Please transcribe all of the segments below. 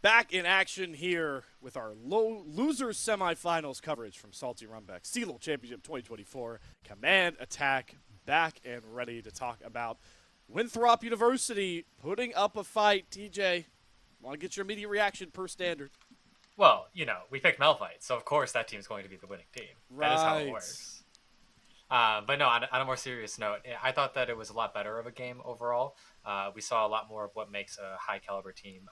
Back in action here with our losers semifinals coverage from Salty Runback CLOL Championship 2024 Command Attack, back and ready to talk about Winthrop University putting up a fight. TJ, want to get your immediate reaction per standard? Well, we picked Melvite, so of course that team is going to be the winning team. That is how it Right. works. But no, on a more serious note, I thought that it was a lot better of a game overall. We saw a lot more of what makes a high caliber team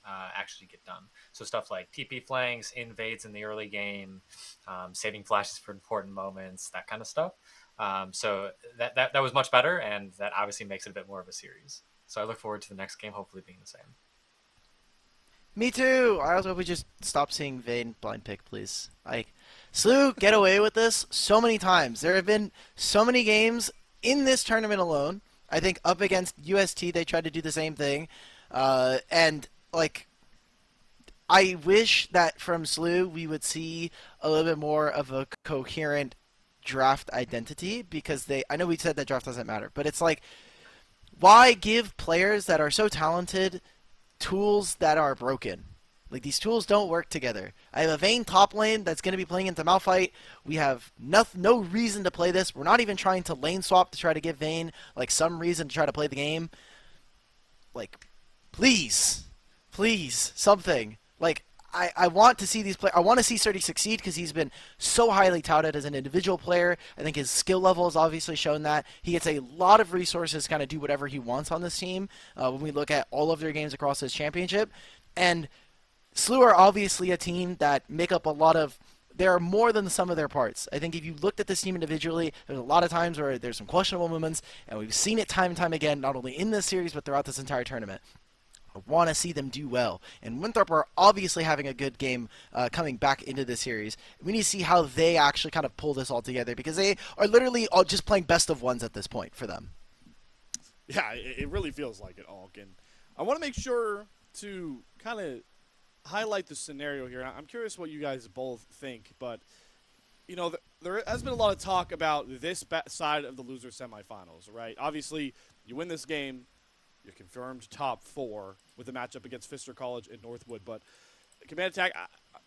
actually get done. So stuff like TP flanks, invades in the early game, saving flashes for important moments, that kind of stuff. So that was much better, and that obviously makes it a bit more of a series. So I look forward to the next game, hopefully being the same. Me too. I also hope we just stop seeing Vayne blind pick, please. Like, Slew, get away with this so many times. There have been so many games in this tournament alone. I think up against UST, they tried to do the same thing. And, like, I wish that from Slew we would see a little bit more of a coherent draft identity because I know we said that draft doesn't matter, but it's like, why give players that are so talented tools that are broken? Like, these tools don't work together. I have a Vayne top lane that's going to be playing into Malphite. We have no reason to play this. We're not even trying to lane swap to try to give Vayne like some reason to try to play the game. Like, please, something. Like, I want to see these play. I want to see Surdy succeed because he's been so highly touted as an individual player. I think his skill level has obviously shown that. He gets a lot of resources to kind of do whatever he wants on this team when we look at all of their games across this championship. And Slew are obviously a team that make up a lot of. There are more than the sum of their parts. I think if you looked at this team individually, there's a lot of times where there's some questionable moments, and we've seen it time and time again, not only in this series but throughout this entire tournament. I want to see them do well. And Winthrop are obviously having a good game coming back into the series. We need to see how they actually kind of pull this all together because they are literally all just playing best of ones at this point for them. Yeah, it really feels like it, Alk. And I want to make sure to kind of highlight the scenario here. I'm curious what you guys both think, but there has been a lot of talk about this side of the loser semifinals, right? Obviously, you win this game, you're confirmed top 4 with a matchup against Pfister College in Northwood. But Command Attack,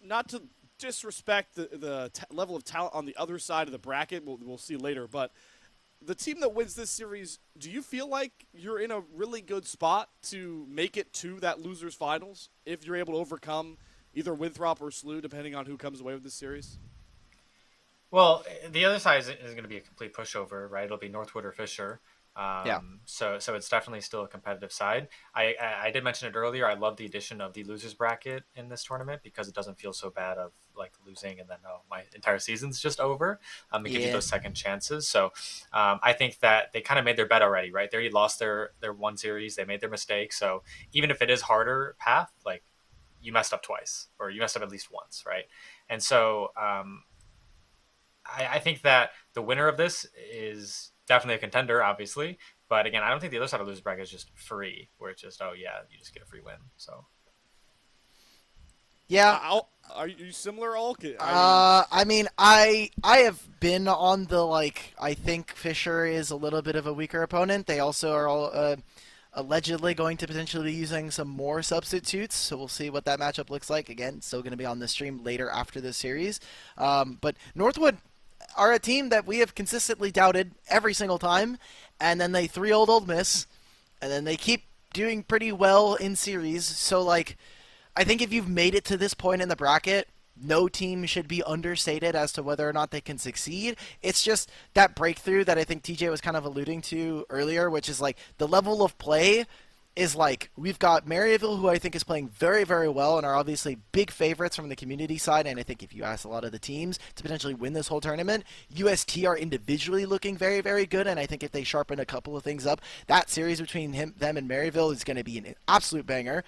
not to disrespect the level of talent on the other side of the bracket, we'll see later, but the team that wins this series, do you feel like you're in a really good spot to make it to that losers finals if you're able to overcome either Winthrop or Slew, depending on who comes away with this series? Well, the other side is going to be a complete pushover, right? It'll be Northwood or Fisher. Yeah. So it's definitely still a competitive side. I did mention it earlier. I love the addition of the losers bracket in this tournament because it doesn't feel so bad of like losing and then my entire season's just over. It gives you Yeah. those second chances. So I think that they kind of made their bet already, right? They already lost their one series. They made their mistake. So even if it is harder path, like you messed up twice or you messed up at least once, right? And so I think that the winner of this is definitely a contender, obviously. But again, I don't think the other side of losers bracket is just free, where it's just, oh yeah, you just get a free win. So Yeah. Are you similar, Alk? I mean, I mean, I have been on the like. I think Fisher is a little bit of a weaker opponent. They also are all allegedly going to potentially be using some more substitutes, so we'll see what that matchup looks like. Again, still going to be on the stream later after this series. But Northwood are a team that we have consistently doubted every single time, and then they 3-0 Old Miss, and then they keep doing pretty well in series. So like, I think if you've made it to this point in the bracket, no team should be understated as to whether or not they can succeed. It's just that breakthrough that I think TJ was kind of alluding to earlier, which is like the level of play is like we've got Maryville, who I think is playing very, very well and are obviously big favorites from the community side. And I think if you ask a lot of the teams to potentially win this whole tournament, UST are individually looking very, very good. And I think if they sharpen a couple of things up, that series between them and Maryville is going to be an absolute banger.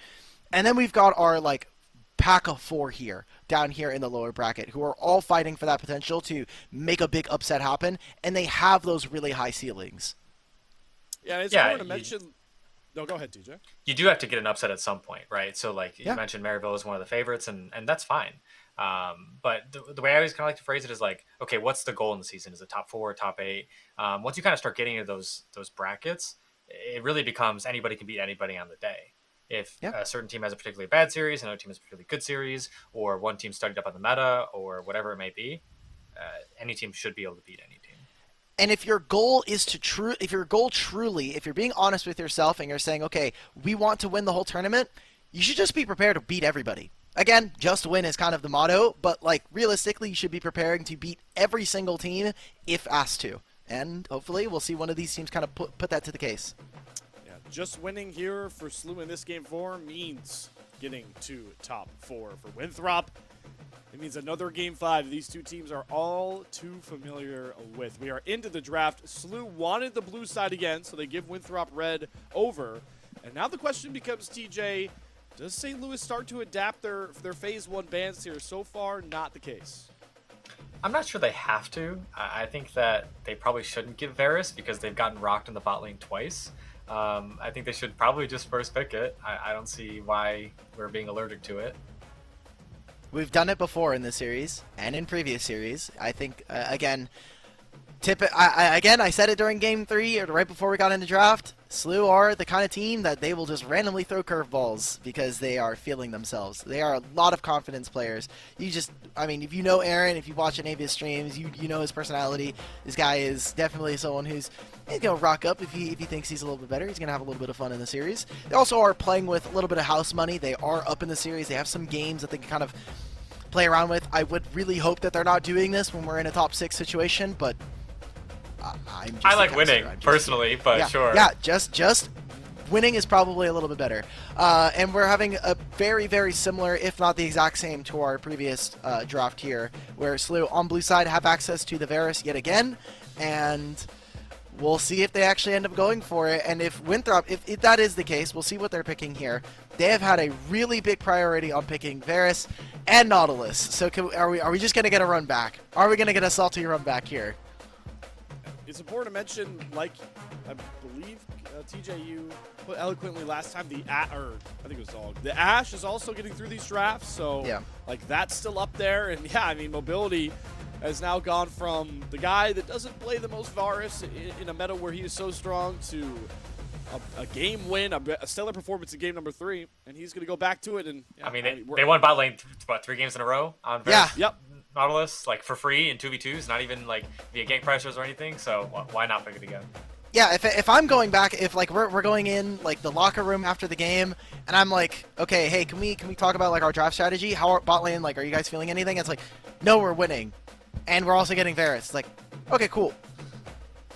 And then we've got our like pack of 4 here, down here in the lower bracket, who are all fighting for that potential to make a big upset happen, and they have those really high ceilings. yeah, it's yeah, important to mention. No, go ahead, TJ. you do have to get an upset at some point, right? So like you Yeah. mentioned, Maryville is one of the favorites, and that's fine. But the way I always kind of like to phrase it is like, okay, what's the goal in the season? Is it top 4, top 8? Once you kind of start getting into those brackets, it really becomes anybody can beat anybody on the day. if Yeah. a certain team has a particularly bad series, another team has a particularly good series, or one team studied up on the meta, or whatever it may be. Any team should be able to beat any team. And if your goal is to if your goal truly, if you're being honest with yourself and you're saying, okay, we want to win the whole tournament, you should just be prepared to beat everybody. Again, just win is kind of the motto, but like realistically, you should be preparing to beat every single team if asked to. And hopefully, we'll see one of these teams kind of put that to the case. Yeah, just winning here for SLU in this game 4 means getting to top 4 for Winthrop. It means another game 5 these two teams are all too familiar with. We are into the draft. SLU wanted the blue side again, so they give Winthrop red over. And now the question becomes, TJ, does St. Louis start to adapt their Phase 1 bans here? So far, not the case. I'm not sure they have to. I think that they probably shouldn't give Varus because they've gotten rocked in the bot lane twice. I think they should probably just first pick it. I don't see why we're being allergic to it. We've done it before in this series and in previous series. I think, again, I said it during Game 3 or right before we got into draft. SLU are the kind of team that they will just randomly throw curveballs because they are feeling themselves. They are a lot of confidence players. If you know Aaron, if you watch any of his streams, you know his personality. This guy is definitely someone he's going to rock up if he thinks he's a little bit better. He's going to have a little bit of fun in the series. They also are playing with a little bit of house money. They are up in the series. They have some games that they can kind of play around with. I would really hope that they're not doing this when we're in a top 6 situation, but I like winning personally, but yeah, sure. Yeah, just winning is probably a little bit better. And we're having a very, very similar, if not the exact same, to our previous draft here, where SLU on blue side have access to the Varus yet again, and we'll see if they actually end up going for it. And if Winthrop, if that is the case, we'll see what they're picking here. They have had a really big priority on picking Varus and Nautilus. So are we just going to get a run back? Are we going to get a salty run back here? It's important to mention, like I believe TJ, you put eloquently last time, the Ash is also getting through these drafts, so yeah, like that's still up there. And yeah, I mean, mobility has now gone from the guy that doesn't play the most Varus in a meta where he is so strong to a game win, a stellar performance in game number 3, and he's going to go back to it. And yeah, they won bot lane 3 games in a row on Varus. Yeah. Yep. Nautilus, like for free in 2v2s, not even like via gank pressures or anything. So why not pick it again? Yeah, if I'm going back, if like we're going in like the locker room after the game, and I'm like, okay, hey, can we talk about like our draft strategy? How our bot lane, like, are you guys feeling anything? It's like, no, we're winning, and we're also getting Varus. It's like, okay, cool.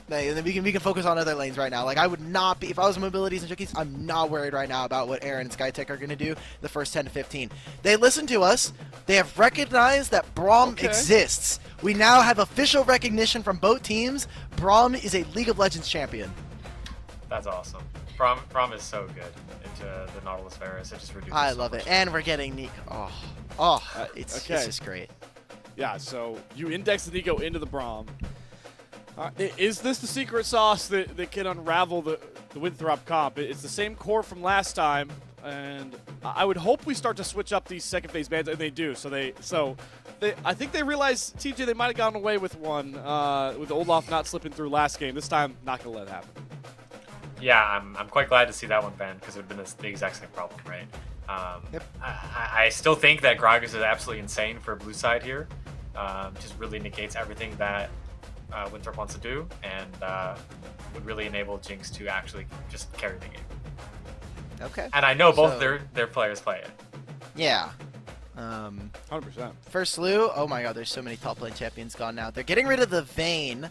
Then we can focus on other lanes right now. Like, I would not be, if I was mobilities and jockeys, I'm not worried right now about what Aaron and SkyTech are going to do the first 10 to 15. They listen to us. They have recognized that Braum exists. We now have official recognition from both teams. Braum is a League of Legends champion. That's awesome. Braum is so good into the Nautilus Varus. It just reduces. I so love much. it. And we're getting Nico. It's just great. Yeah, so you index the Nico into the Braum. Is this the secret sauce that can unravel the Winthrop comp? It's the same core from last time, and I would hope we start to switch up these second phase bans, and they do. I think they realize, TJ, they might have gotten away with one with Olaf not slipping through last game. This time, not going to let it happen. Yeah, I'm quite glad to see that one banned because it would have been the exact same problem, right? Yep. I still think that Gragas is absolutely insane for blue side here. Just really negates everything that Winthrop wants to do, and would really enable Jinx to actually just carry the game. Okay. And I know both their players play it. Yeah. 100%. For SLU, oh my god, there's so many top lane champions gone now. They're getting rid of the Vayne,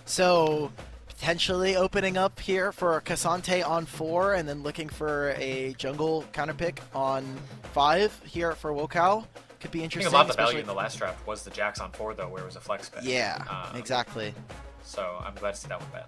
so potentially opening up here for Cassante on 4, and then looking for a jungle counter pick on 5 here for Wokal. Could be I interesting. think a lot of the value in the last draft was the Jax on 4, though, where it was a flex pick. Yeah, exactly. So I'm glad to see that one banned.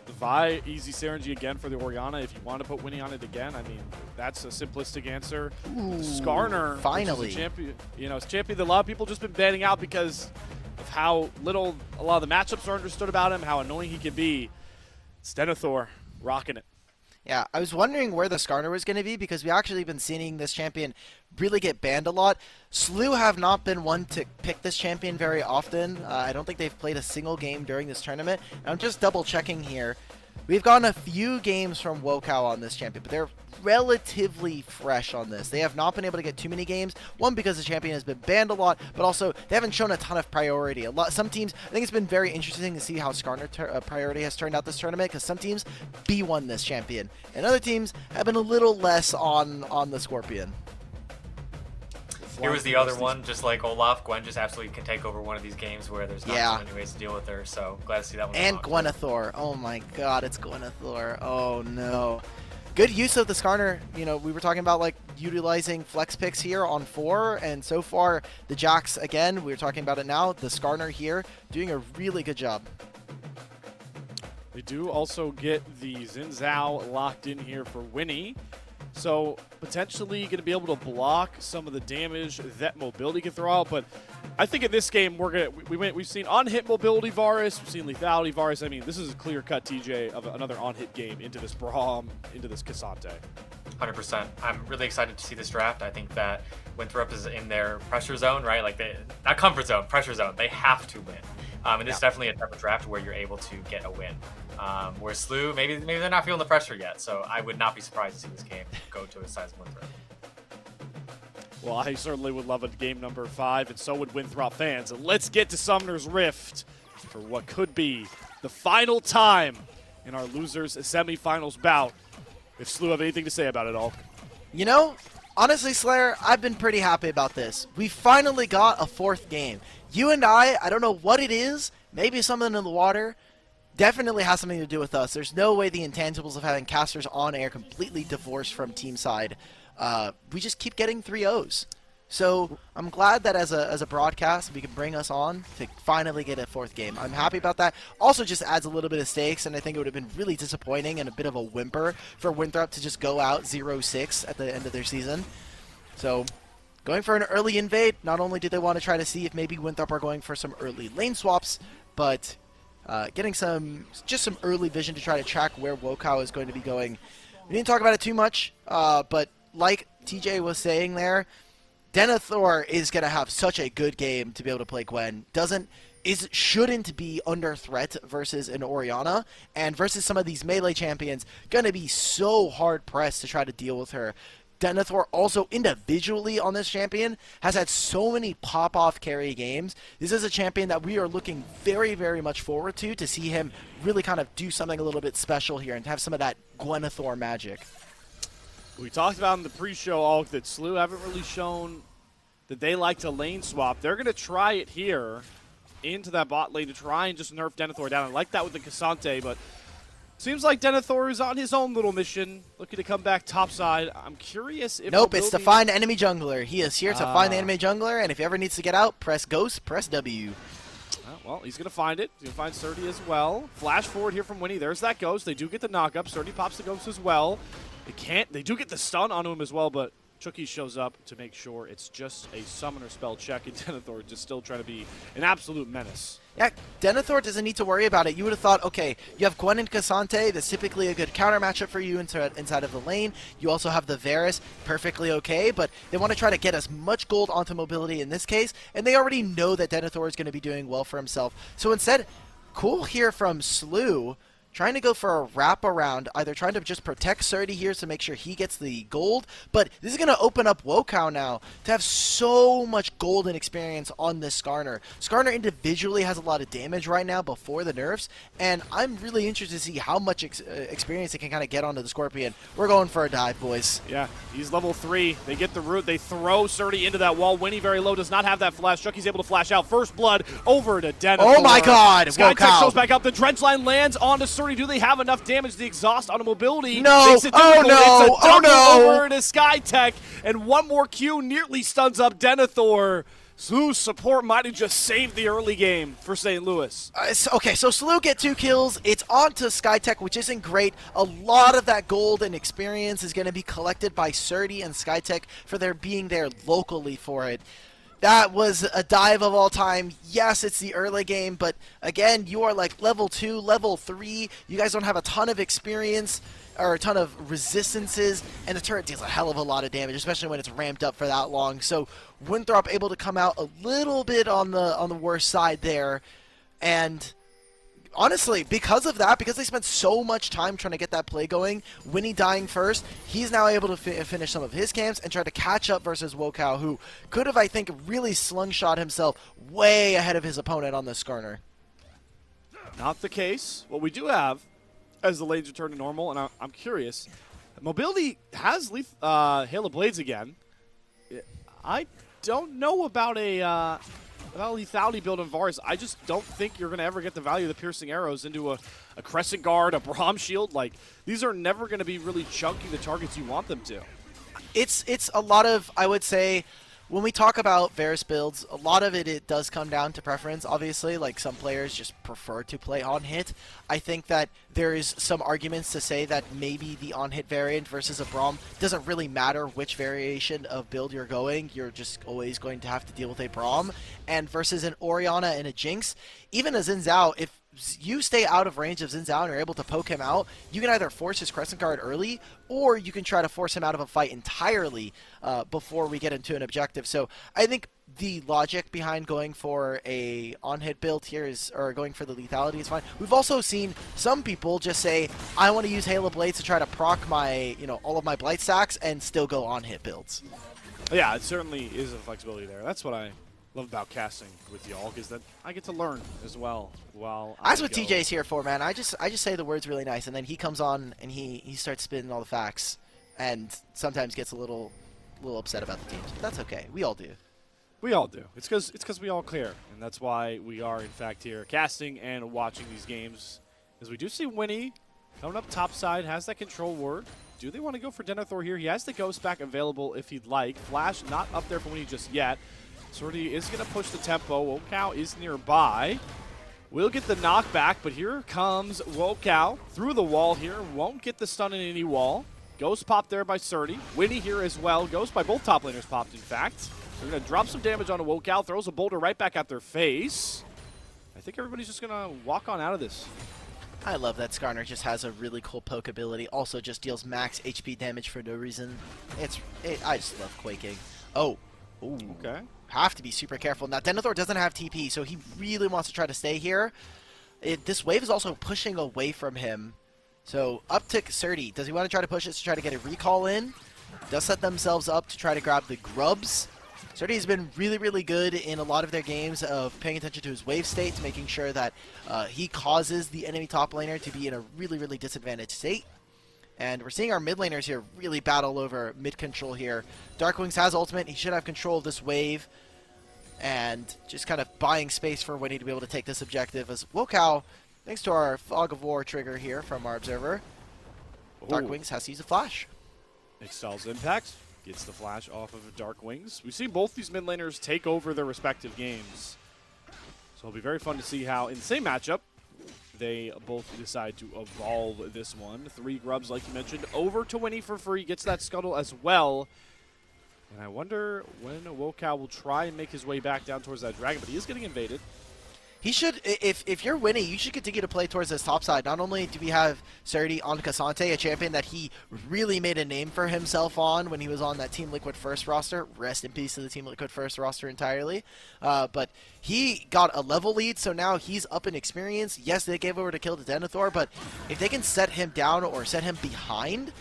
The Vi, easy synergy again for the Orianna. If you want to put Winnie on it again, I mean, that's a simplistic answer. Ooh, Skarner, finally. which is a champion, it's a champion that a lot of people just been banning out because of how little a lot of the matchups are understood about him, how annoying he can be. Stenithor, rocking it. Yeah, I was wondering where the Skarner was going to be because we actually been seeing this champion really get banned a lot. SLU have not been one to pick this champion very often. I don't think they've played a single game during this tournament. And I'm just double checking here. We've gotten a few games from Wokow on this champion, but they're relatively fresh on this. They have not been able to get too many games. One, because the champion has been banned a lot, but also they haven't shown a ton of priority. Some teams, I think it's been very interesting to see how Skarner priority has turned out this tournament, because some teams B1 this champion, and other teams have been a little less on the Scorpion. Here was the other one, just like Olaf. Gwen just absolutely can take over one of these games where there's not so many ways to deal with her. So glad to see that one. And Gwenethor. Oh my god, it's Gwenethor. Oh no. Good use of the Skarner. You know, we were talking about like utilizing flex picks here on 4, and so far the Jax, again, we were talking about it now, the Skarner here doing a really good job. They do also get the Xin Zhao locked in here for Winnie. So potentially going to be able to block some of the damage that mobility can throw out. But I think in this game we've seen on-hit mobility Varus, we've seen lethality Varus. I mean, this is a clear-cut TJ of another on-hit game into this Braum, into this Cassante. 100%. I'm really excited to see this draft. I think that Winthrop is in their pressure zone, right? Like not comfort zone, pressure zone. They have to win. And this is definitely a type of draft where you're able to get a win. Where Slew, maybe they're not feeling the pressure yet, so I would not be surprised to see this game go to a size of Winthrop. Well, I certainly would love a game number 5, and so would Winthrop fans. And let's get to Summoner's Rift for what could be the final time in our losers semifinals bout. If Slew have anything to say about it all. You know, honestly, Slayer, I've been pretty happy about this. We finally got a 4th game. You and I don't know what it is, maybe something in the water, definitely has something to do with us. There's no way the intangibles of having casters on air completely divorced from team side. We just keep getting 3-0s. So I'm glad that as a broadcast, we can bring us on to finally get a 4th game. I'm happy about that. Also just adds a little bit of stakes, and I think it would have been really disappointing and a bit of a whimper for Winthrop to just go out 0-6 at the end of their season. So going for an early invade, not only did they want to try to see if maybe Winthrop are going for some early lane swaps, but getting some early vision to try to track where Wokow is going to be going. We didn't talk about it too much, but like TJ was saying there, Denethor is going to have such a good game to be able to play Gwen. Shouldn't be under threat versus an Orianna, and versus some of these melee champions, going to be so hard pressed to try to deal with her. Denethor also individually on this champion has had so many pop-off carry games. This is a champion that we are looking very, very much forward to see him really kind of do something a little bit special here and have some of that Gwenethor magic. We talked about in the pre-show, Alk, that Slew haven't really shown that they like to lane swap. They're going to try it here into that bot lane to try and just nerf Denethor down. I like that with the Cassante, but seems like Denethor is on his own little mission, looking to come back topside. I'm curious if... Nope, it's to find enemy jungler. He is here to find the enemy jungler, and if he ever needs to get out, press Ghost, press W. Well, he's going to find it. He's going to find Surdy as well. Flash forward here from Winnie. There's that Ghost. They do get the knock-up. Surdy pops the Ghost as well. They do get the stun onto him as well, but Chucky shows up to make sure it's just a summoner spell check, and Denethor just still trying to be an absolute menace. Yeah, Denethor doesn't need to worry about it. You would have thought, okay, you have Gwen and Cassante. That's typically a good counter matchup for you inside of the lane. You also have the Varus, perfectly okay, but they want to try to get as much gold onto mobility in this case, and they already know that Denethor is going to be doing well for himself. So instead, cool here from Slew, trying to go for a wraparound, either trying to just protect Surdy here to make sure he gets the gold, but this is going to open up Wokow now to have so much gold and experience on this Skarner. Skarner individually has a lot of damage right now before the nerfs, and I'm really interested to see how much experience it can kind of get onto the Scorpion. We're going for a dive, boys. Yeah, he's level 3. They get the root. They throw Surdy into that wall. Winnie very low, does not have that flash. Chucky's able to flash out. First blood over to Denethor. Oh my god, Skytech shows back up. The Drench Line lands onto Surdy. Do they have enough damage? The exhaust on a mobility no. makes it difficult. It's a double over to Skytech, and one more Q nearly stuns up Denethor. Slew's support might have just saved the early game for St. Louis. Okay, so Slew get 2 kills. It's on to Skytech, which isn't great. A lot of that gold and experience is going to be collected by Surdy and Skytech for their being there locally for it. That was a dive of all time. Yes, it's the early game, but again, you are like level 2, level 3. You guys don't have a ton of experience or a ton of resistances, and the turret deals a hell of a lot of damage, especially when it's ramped up for that long. So Winthrop able to come out a little bit on the worst side there, and honestly, because of that, because they spent so much time trying to get that play going, Winnie dying first, he's now able to finish some of his camps and try to catch up versus Wokao, who could have, I think, really slungshot himself way ahead of his opponent on this Skarner. Not the case. What we do have, as the lanes return to normal, and I'm curious, Mobility has Hail of Blades again. I don't know about a lethality build in Varus. I just don't think you're going to ever get the value of the piercing arrows into a Crescent Guard, a Braum Shield. Like, these are never going to be really chunking the targets you want them to. It's a lot of, I would say, when we talk about Varus builds, a lot of it does come down to preference, obviously. Like, some players just prefer to play on-hit. I think that there is some arguments to say that maybe the on-hit variant versus a Braum doesn't really matter which variation of build you're going. You're just always going to have to deal with a Braum. And versus an Orianna and a Jinx, even a Xin Zhao, if you stay out of range of Xin Zhao and are able to poke him out, you can either force his Crescent Guard early, or you can try to force him out of a fight entirely before we get into an objective. So I think the logic behind going for a on-hit build here is, or going for the lethality is fine. We've also seen some people just say, I want to use Hail of Blades to try to proc my, all of my Blight stacks and still go on-hit builds. Yeah, it certainly is a flexibility there. That's what I love about casting with y'all, is that I get to learn as well. That's what TJ's here for, man. I just say the words really nice, and then he comes on and he starts spitting all the facts, and sometimes gets a little upset about the teams. But that's okay. We all do. We all do. It's because we all care, and that's why we are, in fact, here casting and watching these games. As we do see Winnie coming up top side, has that control ward. Do they want to go for Denethor here? He has the Ghost back available if he'd like. Flash not up there for Winnie just yet. Sortie is going to push the tempo. Wokao is nearby. We'll get the knockback, but here comes Wokao through the wall here. Won't get the stun in any wall. Ghost popped there by Sortie. Winnie here as well. Ghost by both top laners popped, in fact. They're going to drop some damage onto Wokao. Throws a boulder right back at their face. I think everybody's just going to walk on out of this. I love that Skarner just has a really cool poke ability. Also just deals max HP damage for no reason. I just love quaking. Oh. Ooh. Okay. Have to be super careful. Now, Denethor doesn't have TP, so he really wants to try to stay here. This wave is also pushing away from him. So, up to Sortie. Does he want to try to push this to try to get a recall in? Does set themselves up to try to grab the grubs. Sortie has been really, really good in a lot of their games of paying attention to his wave state, making sure that he causes the enemy top laner to be in a really, really disadvantaged state. And we're seeing our mid laners here really battle over mid control here. Darkwings has ultimate. He should have control of this wave. And just kind of buying space for Winnie to be able to take this objective as Wokao, thanks to our Fog of War trigger here from our observer, Darkwings has to use a flash. Excel's impact. Gets the flash off of Darkwings. We've seen both these mid laners take over their respective games. So it'll be very fun to see how, in the same matchup, they both decide to evolve this one. 3 grubs, like you mentioned, over to Winnie for free. Gets that scuttle as well. And I wonder when Wokao will try and make his way back down towards that dragon, but he is getting invaded. He should, if you're Winnie, you should continue to play towards this top side. Not only do we have Sortie on Cassante, a champion that he really made a name for himself on when he was on that Team Liquid First roster. Rest in peace to the Team Liquid First roster entirely. But he got a level lead, so now he's up in experience. Yes, they gave over to kill the Denethor, but if they can set him down or set him behind,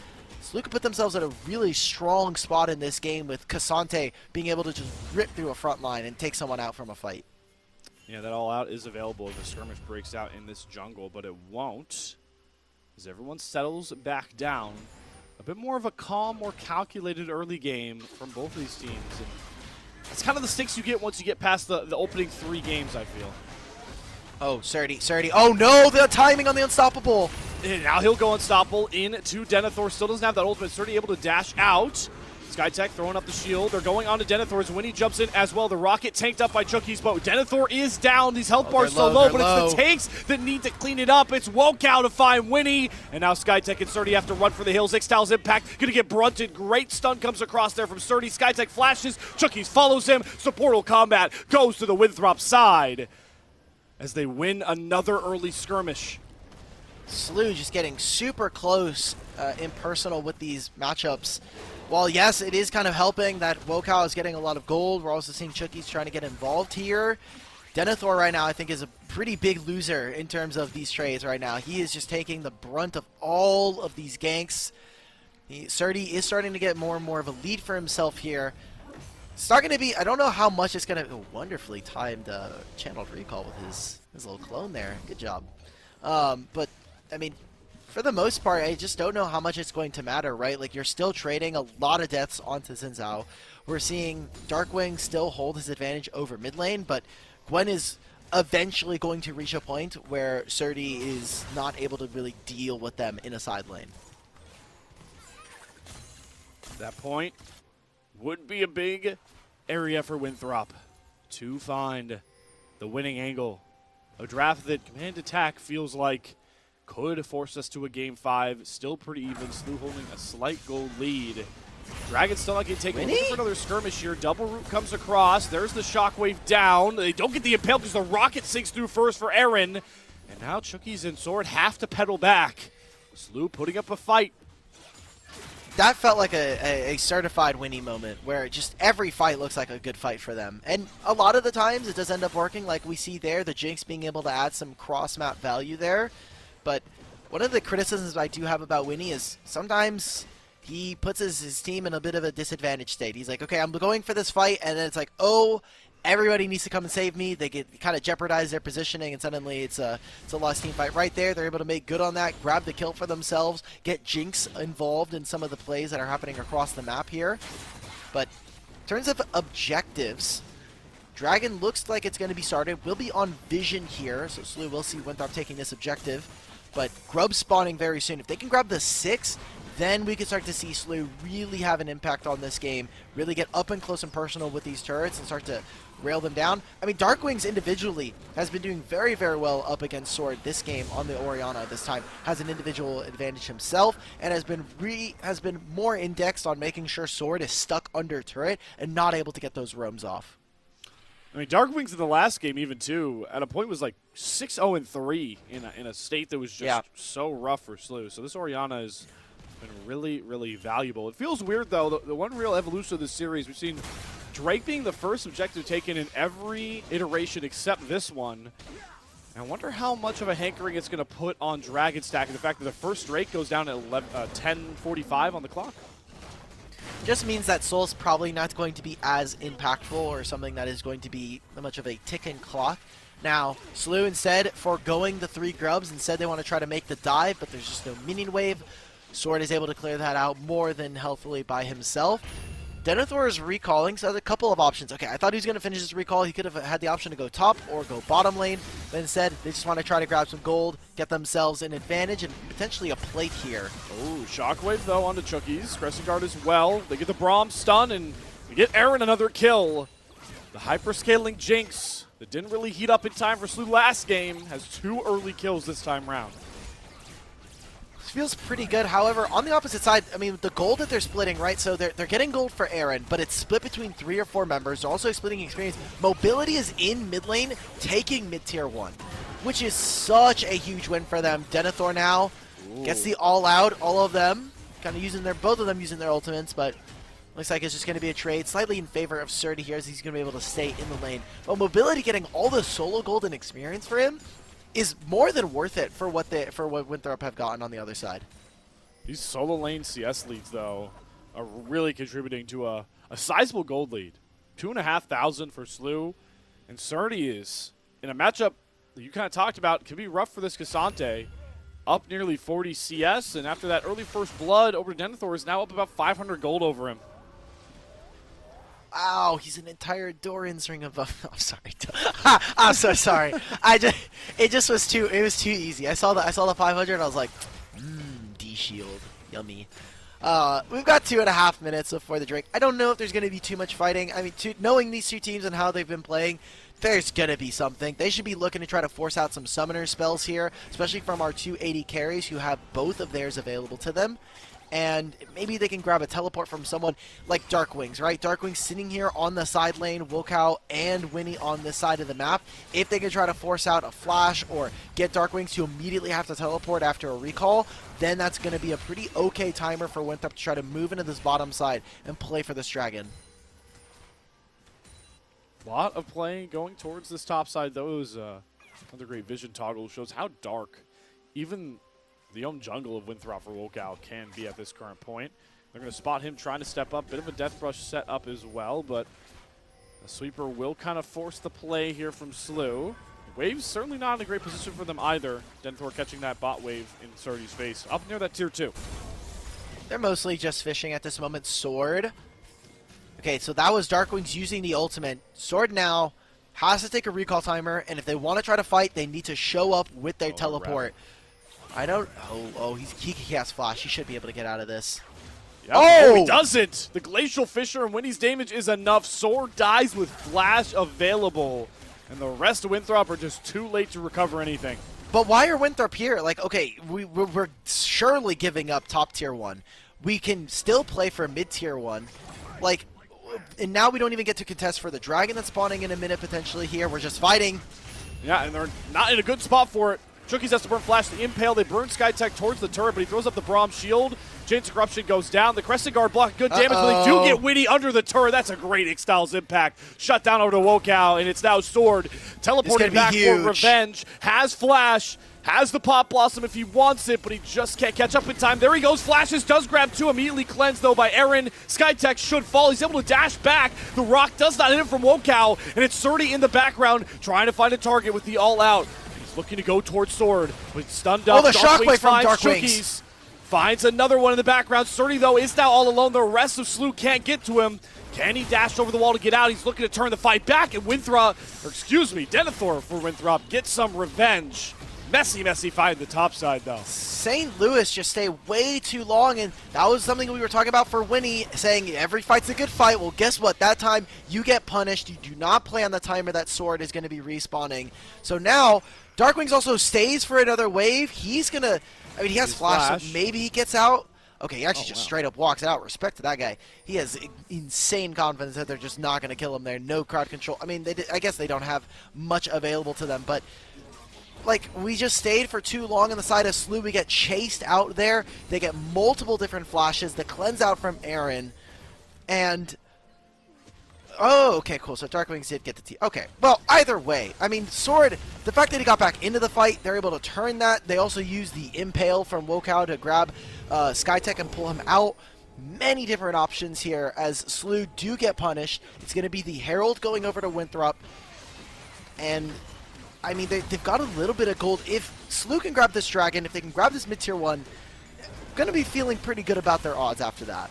Salute could put themselves at a really strong spot in this game with Cassante being able to just rip through a front line and take someone out from a fight. Yeah, that all out is available if a skirmish breaks out in this jungle, but it won't, as everyone settles back down. A bit more of a calm, more calculated early game from both of these teams. And that's kind of the stakes you get once you get past the opening 3 games, I feel. Oh, Sortie. Oh no, the timing on the Unstoppable! And now he'll go unstoppable into Denethor. Still doesn't have that ultimate. Sortie able to dash out. Skytech throwing up the shield. They're going on to Denethor's when he jumps in as well. The rocket tanked up by Chucky's boat. Denethor is down. These health bars so low, but it's the tanks that need to clean it up. It's Wokao to find Winnie. And now Skytech and Sortie have to run for the hills. Ixtal's impact going to get brunted. Great stun comes across there from Sortie. Skytech flashes. Chucky's follows him. Supportal combat goes to the Winthrop side as they win another early skirmish. Slew just getting super close impersonal with these matchups. While yes, it is kind of helping that Wokao is getting a lot of gold, we're also seeing Chucky's trying to get involved here. Denethor right now, I think, is a pretty big loser in terms of these trades right now. He is just taking the brunt of all of these ganks. Surdy is starting to get more and more of a lead for himself here. It's not going to be, I don't know how much it's going to, wonderfully timed channeled recall with his little clone there. Good job. But, I mean, for the most part, I just don't know how much it's going to matter, right? Like, you're still trading a lot of deaths onto Xin Zhao. We're seeing Darkwing still hold his advantage over mid lane, but Gwen is eventually going to reach a point where Surdy is not able to really deal with them in a side lane. That point would be a big area for Winthrop to find the winning angle. A draft that Command Attack feels like could force us to a Game 5. Still pretty even. Slew holding a slight goal lead. Dragon still not getting taken. Looking for another skirmish here. Double root comes across. There's the shockwave down. They don't get the impale because the rocket sinks through first for Aaron. And now Chookies and Sword have to pedal back. Slew putting up a fight. That felt like a certified Winnie moment where just every fight looks like a good fight for them. And a lot of the times it does end up working, like we see there, the Jinx being able to add some cross-map value there. But one of the criticisms I do have about Winnie is sometimes he puts his team in a bit of a disadvantaged state. He's like, okay, I'm going for this fight, and then it's like, oh, everybody needs to come and save me. They get kind of jeopardize their positioning, and suddenly it's a lost team fight right there. They're able to make good on that, grab the kill for themselves, get Jinx involved in some of the plays that are happening across the map here. But in terms of objectives, Dragon looks like it's going to be started. We'll be on Vision here, so Slew will see Winthrop taking this objective. But Grub spawning very soon. If they can grab the 6, then we can start to see Slew really have an impact on this game, really get up and close and personal with these turrets and start to rail them down. I mean, Darkwings individually has been doing very, very well up against Sword this game on the Orianna this time. Has an individual advantage himself and has been more indexed on making sure Sword is stuck under turret and not able to get those roams off. I mean, Darkwings in the last game even too, at a point was like 6-0-3 in a state that was just so rough for Slew. So this Orianna has been really, really valuable. It feels weird though, the one real evolution of this series, we've seen Drake being the first objective taken in every iteration except this one. And I wonder how much of a hankering it's going to put on Dragon Stack and the fact that the first Drake goes down at 10:45 on the clock. Just means that Soul's probably not going to be as impactful or something that is going to be much of a ticking clock. Now, Slew instead foregoing the 3 grubs, instead they want to try to make the dive, but there's just no minion wave. Sword is able to clear that out more than healthily by himself. Denethor is recalling, so there's a couple of options. Okay, I thought he was going to finish his recall. He could have had the option to go top or go bottom lane, but instead they just want to try to grab some gold, get themselves an advantage, and potentially a plate here. Oh, shockwave though onto Chookies. Crescent Guard as well. They get the Braum stun, and we get Aaron another kill. The hyperscaling Jinx that didn't really heat up in time for Slew last game has 2 early kills this time round. Feels pretty good. However, on the opposite side, I mean, the gold that they're splitting, right? So they're getting gold for Aaron, but it's split between 3 or 4 members. They're also splitting experience. Mobility is in mid lane, taking mid tier 1, which is such a huge win for them. Denethor now gets the all out, all of them, kind of using both of them using their ultimates, but looks like it's just going to be a trade slightly in favor of Surdy here as he's going to be able to stay in the lane. But Mobility getting all the solo gold and experience for him is more than worth it for what Winthrop have gotten on the other side. These solo lane CS leads, though, are really contributing to a sizable gold lead. 2,500 for Slew, and Surdy is in a matchup that you kind of talked about. Could be rough for this Cassante. Up nearly 40 CS, and after that early first blood over Denethor is now up about 500 gold over him. Wow, he's an entire Doran's ring above. I'm sorry. I'm so sorry. It was too easy. I saw the 500 and I was like, D shield, yummy. We've got 2.5 minutes before the Drake. I don't know if there's going to be too much fighting. I mean, knowing these two teams and how they've been playing, there's going to be something. They should be looking to try to force out some summoner spells here, especially from our 280 carries who have both of theirs available to them. And maybe they can grab a teleport from someone like Darkwings, right? Darkwings sitting here on the side lane, Wokao and Winnie on this side of the map. If they can try to force out a flash or get Darkwings to immediately have to teleport after a recall, then that's going to be a pretty okay timer for Winthrop to try to move into this bottom side and play for this dragon. A lot of play going towards this top side. Those another great vision toggle shows how dark even the own jungle of Winthrop for Wokow can be at this current point. They're going to spot him trying to step up. Bit of a death brush set up as well, but the sweeper will kind of force the play here from Slew. Wave's certainly not in a great position for them either. Denethor catching that bot wave in Surdy's face. Up near that tier 2. They're mostly just fishing at this moment. Sword. Okay, so that was Darkwings using the ultimate. Sword now has to take a recall timer, and if they want to try to fight, they need to show up with their teleport. I don't... Oh, he has flash. He should be able to get out of this. Yep. Oh, he doesn't! The Glacial Fissure and Winnie's damage is enough. Sword dies with flash available. And the rest of Winthrop are just too late to recover anything. But why are Winthrop here? Like, okay, we're surely giving up top tier 1. We can still play for mid tier 1. Like, and now we don't even get to contest for the dragon that's spawning in a minute potentially here. We're just fighting. Yeah, and they're not in a good spot for it. Chookies has to burn flash the impale. They burn Skytech towards the turret, but he throws up the Braum shield. Chains of Corruption goes down. The Crescent Guard block good damage, but they do get Winnie under the turret. That's a great Ixtal's impact. Shut down over to Wokow, and it's now Sword. Teleporting back for revenge. Has flash. Has the Pop Blossom if he wants it, but he just can't catch up in time. There he goes. Flashes, does grab 2. Immediately cleansed, though, by Aaron. Skytech should fall. He's able to dash back. The rock does not hit him from Wokow, and it's Surdy in the background trying to find a target with the all-out. He's looking to go towards Sword, but he's stunned up. Oh, the shockwave from finds Darkwings. Chookies. Finds another one in the background. Surdy, though, is now all alone. The rest of Slew can't get to him. Can he dash over the wall to get out? He's looking to turn the fight back, and Denethor for Winthrop gets some revenge. Messy fight in the top side, though. St. Louis just stay way too long, and that was something we were talking about for Winnie, saying every fight's a good fight. Well, guess what? That time, you get punished. You do not play on the timer that Sword is going to be respawning. So now, Darkwings also stays for another wave. He's going to... I mean, he has flash, so maybe he gets out. Okay, he actually just straight up walks out. Respect to that guy. He has insane confidence that they're just not going to kill him there. No crowd control. I mean, I guess they don't have much available to them, but... Like, we just stayed for too long on the side of Slew. We get chased out there. They get multiple different flashes. The cleanse out from Aaron. And... Oh, okay, cool. So Darkwings did get the T. Okay, well, either way. I mean, Sword, the fact that he got back into the fight, they're able to turn that. They also use the Impale from Wokow to grab Skytech and pull him out. Many different options here as Slew do get punished. It's going to be the Herald going over to Winthrop. And... I mean, they've got a little bit of gold. If Slew can grab this dragon, if they can grab this mid-tier 1, going to be feeling pretty good about their odds after that.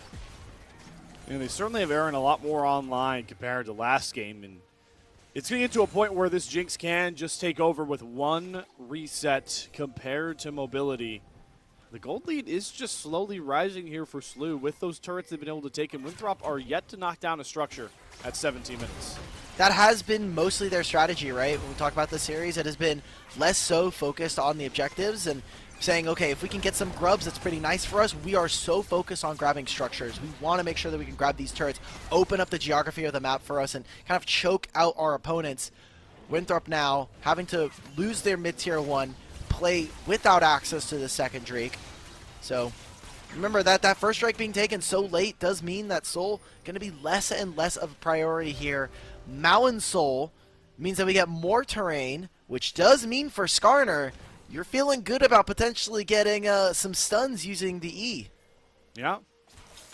And they certainly have Aaron a lot more online compared to last game. And it's going to get to a point where this Jinx can just take over with one reset compared to mobility. The gold lead is just slowly rising here for Slew. With those turrets they've been able to take, and Winthrop are yet to knock down a structure at 17 minutes. That has been mostly their strategy, right? When we talk about the series, it has been less so focused on the objectives and saying, okay, if we can get some grubs, that's pretty nice for us. We are so focused on grabbing structures. We want to make sure that we can grab these turrets, open up the geography of the map for us, and kind of choke out our opponents. Winthrop now having to lose their mid-tier 1, play without access to the second Drake. So remember that first strike being taken so late does mean that Soul going to be less and less of a priority here. Mao and Soul means that we get more terrain, which does mean for Skarner, you're feeling good about potentially getting some stuns using the E. Yeah,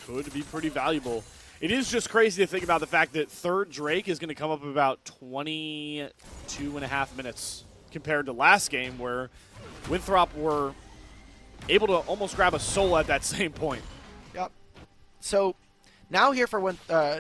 could be pretty valuable. It is just crazy to think about the fact that third Drake is going to come up in about 22.5 minutes compared to last game where Winthrop were able to almost grab a Soul at that same point. Yep. So... Now here for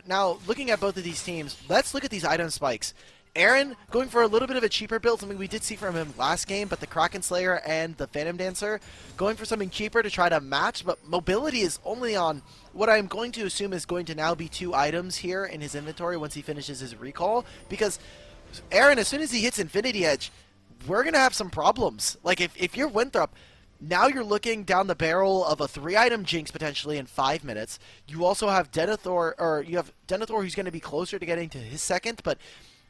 now looking at both of these teams, let's look at these item spikes. Aaron going for a little bit of a cheaper build, something we did see from him last game, but the Kraken Slayer and the Phantom Dancer going for something cheaper to try to match, but mobility is only on what I'm going to assume is going to now be 2 items here in his inventory once he finishes his recall, because Aaron, as soon as he hits Infinity Edge, we're going to have some problems. Like if you're Winthrop, now you're looking down the barrel of a 3-item Jinx potentially in 5 minutes. You also have Denethor, who's going to be closer to getting to his second, but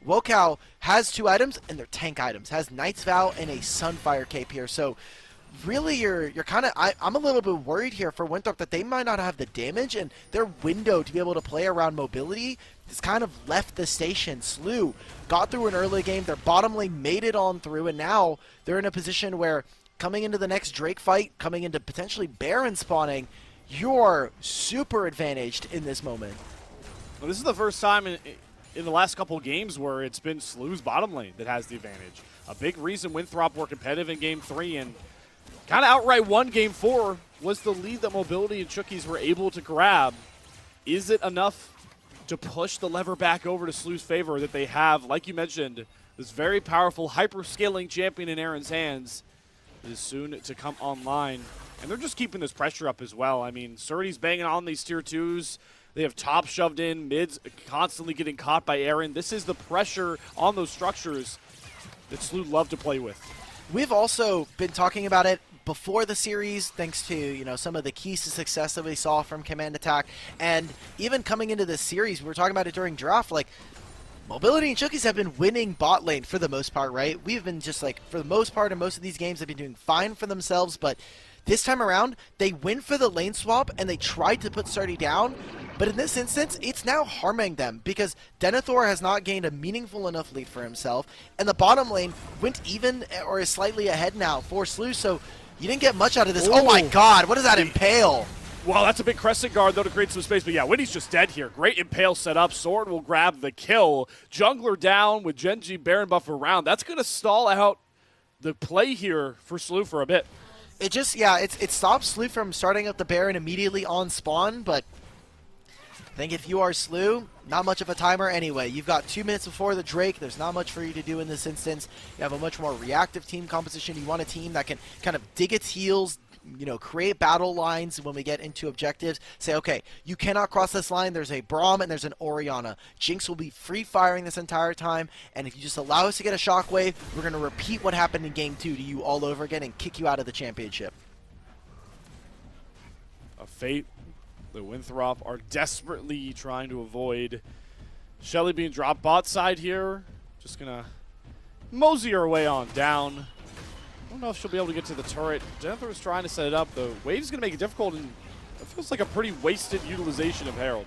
Wokow has 2 items, and they're tank items. Has Knight's Vow and a Sunfire Cape here. So really you're kind of I'm a little bit worried here for Winthrop that they might not have the damage, and their window to be able to play around mobility has kind of left the station. SLU got through an early game, their bottom lane made it on through, and now they're in a position where coming into the next Drake fight, coming into potentially Baron spawning, you're super advantaged in this moment. Well, this is the first time in the last couple of games where it's been SLU's bottom lane that has the advantage. A big reason Winthrop were competitive in Game 3 and kind of outright won Game 4 was the lead that Mobility and Chookies were able to grab. Is it enough to push the lever back over to SLU's favor that they have, like you mentioned, this very powerful hyper-scaling champion in Aaron's hands that is soon to come online? And they're just keeping this pressure up as well. I mean, Surdy's banging on these tier 2s. They have top shoved in, mids constantly getting caught by Aaron. This is the pressure on those structures that SLU love to play with. We've also been talking about it before the series, thanks to some of the keys to success that we saw from Command Attack, and even coming into this series, we were talking about it during draft. Like, Mobility and Chookies have been winning bot lane for the most part, right? We've been just like, for the most part, in most of these games, they've been doing fine for themselves, but this time around, they went for the lane swap and they tried to put Surdy down, but in this instance, it's now harming them because Denethor has not gained a meaningful enough lead for himself, and the bottom lane went even or is slightly ahead now for SLU, so you didn't get much out of this. Oh my god, what does that impale? Well, that's a big crescent guard, though, to create some space. But yeah, Winnie's just dead here. Great impale set up. Sword will grab the kill. Jungler down with Genji Baron buff around. That's going to stall out the play here for SLU for a bit. It just, yeah, it stops SLU from starting up the Baron immediately on spawn, but I think if you are SLU, not much of a timer anyway. You've got 2 minutes before the Drake. There's not much for you to do in this instance. You have a much more reactive team composition. You want a team that can kind of dig its heels, create battle lines when we get into objectives. Say, okay, you cannot cross this line. There's a Braum and there's an Orianna. Jinx will be free firing this entire time, and if you just allow us to get a shockwave, we're going to repeat what happened in Game 2 to you all over again and kick you out of the championship. A fate the Winthrop are desperately trying to avoid. Shelly being dropped bot side here. Just going to mosey her way on down. I don't know if she'll be able to get to the turret. Denethor is trying to set it up. The wave's going to make it difficult, and it feels like a pretty wasted utilization of Herald.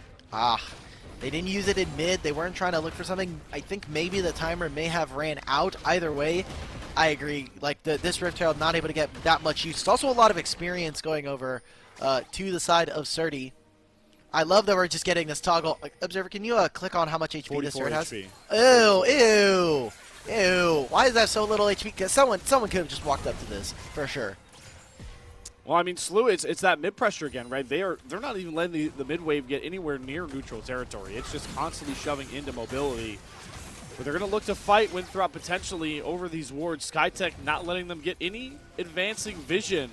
They didn't use it in mid. They weren't trying to look for something. I think maybe the timer may have ran out. Either way, I agree. Like, this Rift Herald not able to get that much use. It's also a lot of experience going over to the side of Surdy. I love that we're just getting this toggle. Observer, can you click on how much HP this turret has? Ew. Why is that so little HP? Because someone could have just walked up to this, for sure. Well, I mean, SLU, it's that mid-pressure again, right? They're not even letting the mid-wave get anywhere near neutral territory. It's just constantly shoving into mobility. But they're going to look to fight Winthrop potentially over these wards. Skytech not letting them get any advancing vision.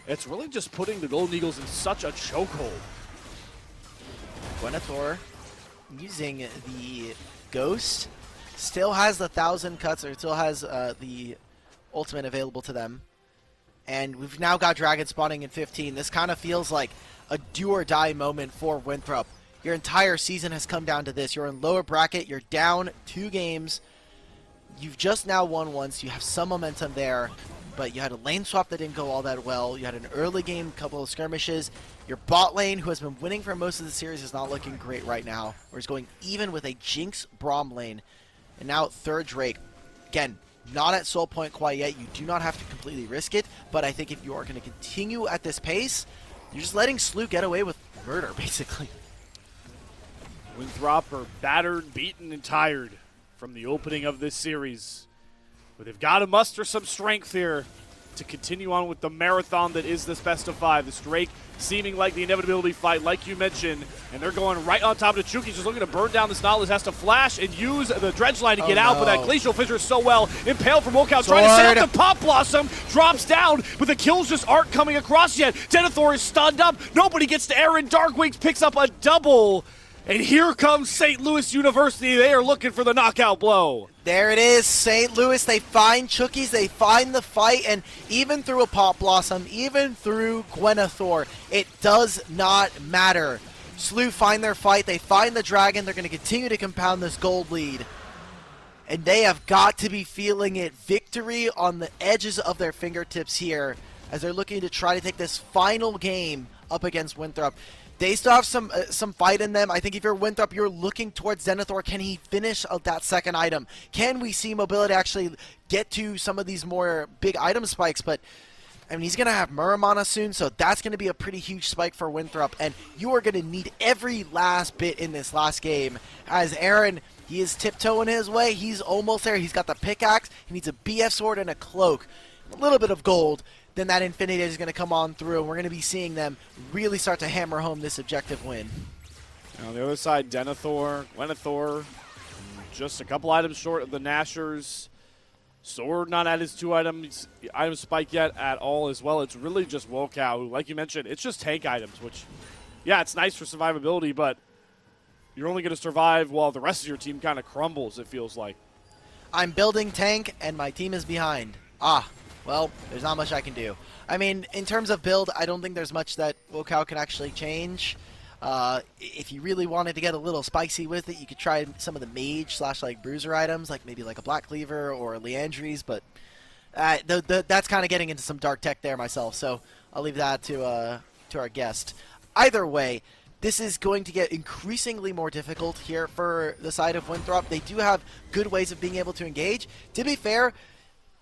It's really just putting the Golden Eagles in such a chokehold. Denethor using the Ghost. Still has the 1,000 cuts, or still has the ultimate available to them. And we've now got Dragon spawning in 15. This kind of feels like a do-or-die moment for Winthrop. Your entire season has come down to this. You're in lower bracket. You're down 2 games. You've just now won once. You have some momentum there. But you had a lane swap that didn't go all that well. You had an early game, couple of skirmishes. Your bot lane, who has been winning for most of the series, is not looking great right now. Or is going even with a Jinx Braum lane. And now third Drake. Again, not at soul point quite yet. You do not have to completely risk it. But I think if you are going to continue at this pace, you're just letting SLU get away with murder, basically. Winthrop are battered, beaten, and tired from the opening of this series. But they've got to muster some strength here to continue on with the marathon that is this best of 5. This Drake seeming like the inevitability fight, like you mentioned. And they're going right on top of the Chuki, just looking to burn down this Nautilus. Has to flash and use the Dredge line to get out, but that Glacial Fissure so well. Impaled from Wokout, trying to set up the Pop Blossom. Drops down, but the kills just aren't coming across yet. Denethor is stunned up. Nobody gets to Aaron. Darkwings picks up a double. And here comes St. Louis University. They are looking for the knockout blow. There it is, St. Louis. They find Chookies, they find the fight, and even through a Pop Blossom, even through Gwenethor, it does not matter. SLU find their fight, they find the Dragon, they're going to continue to compound this gold lead. And they have got to be feeling it. Victory on the edges of their fingertips here, as they're looking to try to take this final game up against Winthrop. They still have some fight in them. I think if you're Winthrop, you're looking towards Denethor. Can he finish that second item? Can we see Mobility actually get to some of these more big item spikes? But I mean, he's going to have Muramana soon, so that's going to be a pretty huge spike for Winthrop, and you are going to need every last bit in this last game. As Aaron, he is tiptoeing his way. He's almost there. He's got the pickaxe. He needs a BF sword and a cloak. A little bit of gold. Then that Infinity is going to come on through, and we're going to be seeing them really start to hammer home this objective win. On the other side, Gwynethor, just a couple items short of the Nashers. Sword not at his 2 item spike yet at all as well. It's really just Wokow, who, like you mentioned, it's just tank items, which, yeah, it's nice for survivability, but you're only going to survive while the rest of your team kind of crumbles, it feels like. I'm building tank, and my team is behind. Well, there's not much I can do. I mean, in terms of build, I don't think there's much that Wokow can actually change. If you really wanted to get a little spicy with it, you could try some of the mage / like bruiser items, like maybe like a Black Cleaver or Leandries, but that's kind of getting into some dark tech there myself, so I'll leave that to our guest. Either way, this is going to get increasingly more difficult here for the side of Winthrop. They do have good ways of being able to engage. To be fair,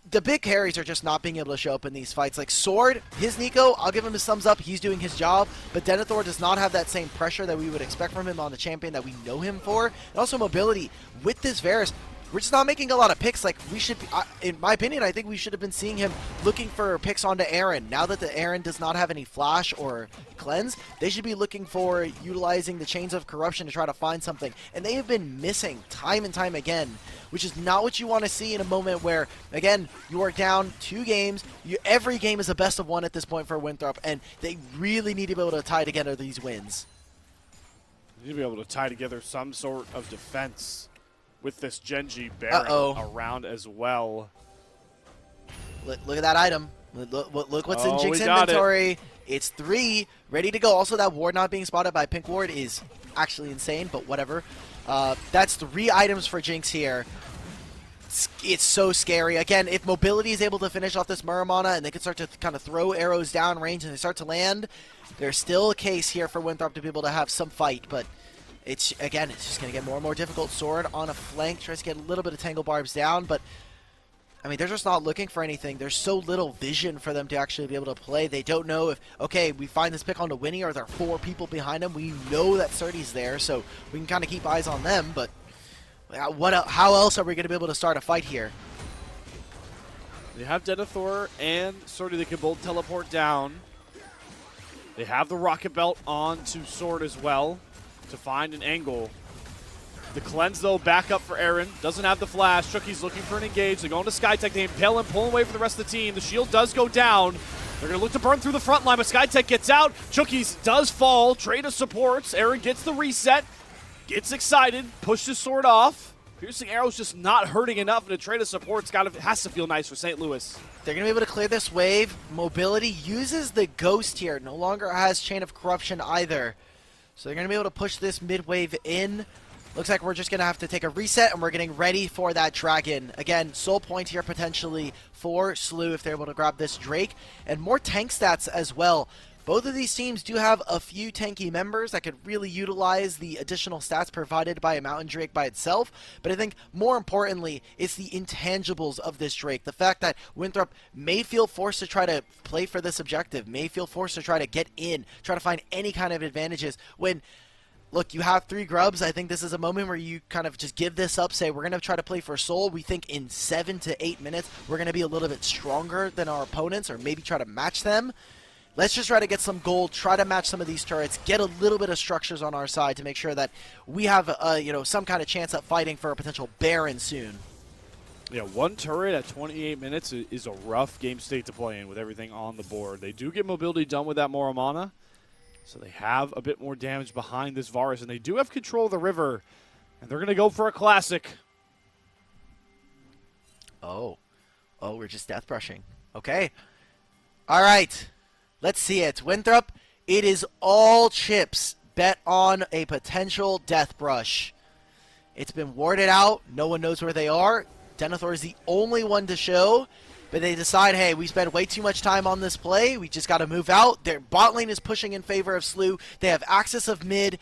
the big carries are just not being able to show up in these fights. Like Sword, his Nico, I'll give him his thumbs up. He's doing his job. But Denethor does not have that same pressure that we would expect from him on the champion that we know him for. And also Mobility. With this Varus, we're just not making a lot of picks. Like we should be, in my opinion, I think we should have been seeing him looking for picks onto Aaron. Now that the Aaron does not have any flash or cleanse, they should be looking for utilizing the chains of corruption to try to find something. And they have been missing time and time again, which is not what you want to see in a moment where, again, you are down 2 games. Every game is a best of 1 at this point for Winthrop, and they really need to be able to tie together these wins. They need to be able to tie together some sort of defense with this Genji Baron around as well. Look at that item. Look what's in Jinx's got inventory. It's 3, ready to go. Also, that ward not being spotted by Pink Ward is actually insane, but whatever. That's 3 items for Jinx here. It's so scary. Again, if Mobility is able to finish off this Muramana and they can start to kind of throw arrows down range and they start to land, there's still a case here for Winthrop to be able to have some fight, but it's just going to get more and more difficult. Sword on a flank, tries to get a little bit of Tangle Barbs down, but I mean, they're just not looking for anything. There's so little vision for them to actually be able to play. They don't know if, okay, we find this pick onto Winnie, or there are 4 people behind him. We know that Surdy's there, so we can kind of keep eyes on them, but how else are we going to be able to start a fight here? They have Denethor and Surdy that can both teleport down. They have the Rocket Belt onto Sword as well to find an angle. The cleanse, though, back up for Aaron. Doesn't have the flash. Chucky's looking for an engage. They're going to Skytech. They impale him, pulling away for the rest of the team. The shield does go down. They're going to look to burn through the front line, but Skytech gets out. Chucky's does fall. Trade supports. Aaron gets the reset. Gets excited. Pushes Sword off. Piercing Arrow's just not hurting enough, and a trade of support's has to feel nice for St. Louis. They're going to be able to clear this wave. Mobility uses the Ghost here. No longer has Chain of Corruption either. So they're going to be able to push this mid-wave in. Looks like we're just going to have to take a reset, and we're getting ready for that Dragon. Again, soul point here potentially for Slew if they're able to grab this Drake. And more tank stats as well. Both of these teams do have a few tanky members that could really utilize the additional stats provided by a Mountain Drake by itself. But I think more importantly, it's the intangibles of this Drake. The fact that Winthrop may feel forced to try to play for this objective, may feel forced to try to get in, try to find any kind of advantages when... Look, you have 3 grubs. I think this is a moment where you kind of just give this up, say, we're going to try to play for soul. We think in 7 to 8 minutes, we're going to be a little bit stronger than our opponents, or maybe try to match them. Let's just try to get some gold, try to match some of these turrets, get a little bit of structures on our side to make sure that we have, some kind of chance at fighting for a potential Baron soon. Yeah, 1 turret at 28 minutes is a rough game state to play in with everything on the board. They do get mobility done with that Moramana. So they have a bit more damage behind this Varus, and they do have control of the river, and they're going to go for a classic. Oh, we're just death brushing. Okay. All right. Let's see it. Winthrop, it is all chips. Bet on a potential death brush. It's been warded out. No one knows where they are. Denethor is the only one to show. but they decide, hey, we spent way too much time on this play. We just got to move out. Their bot lane is pushing in favor of Slew. They have access of mid.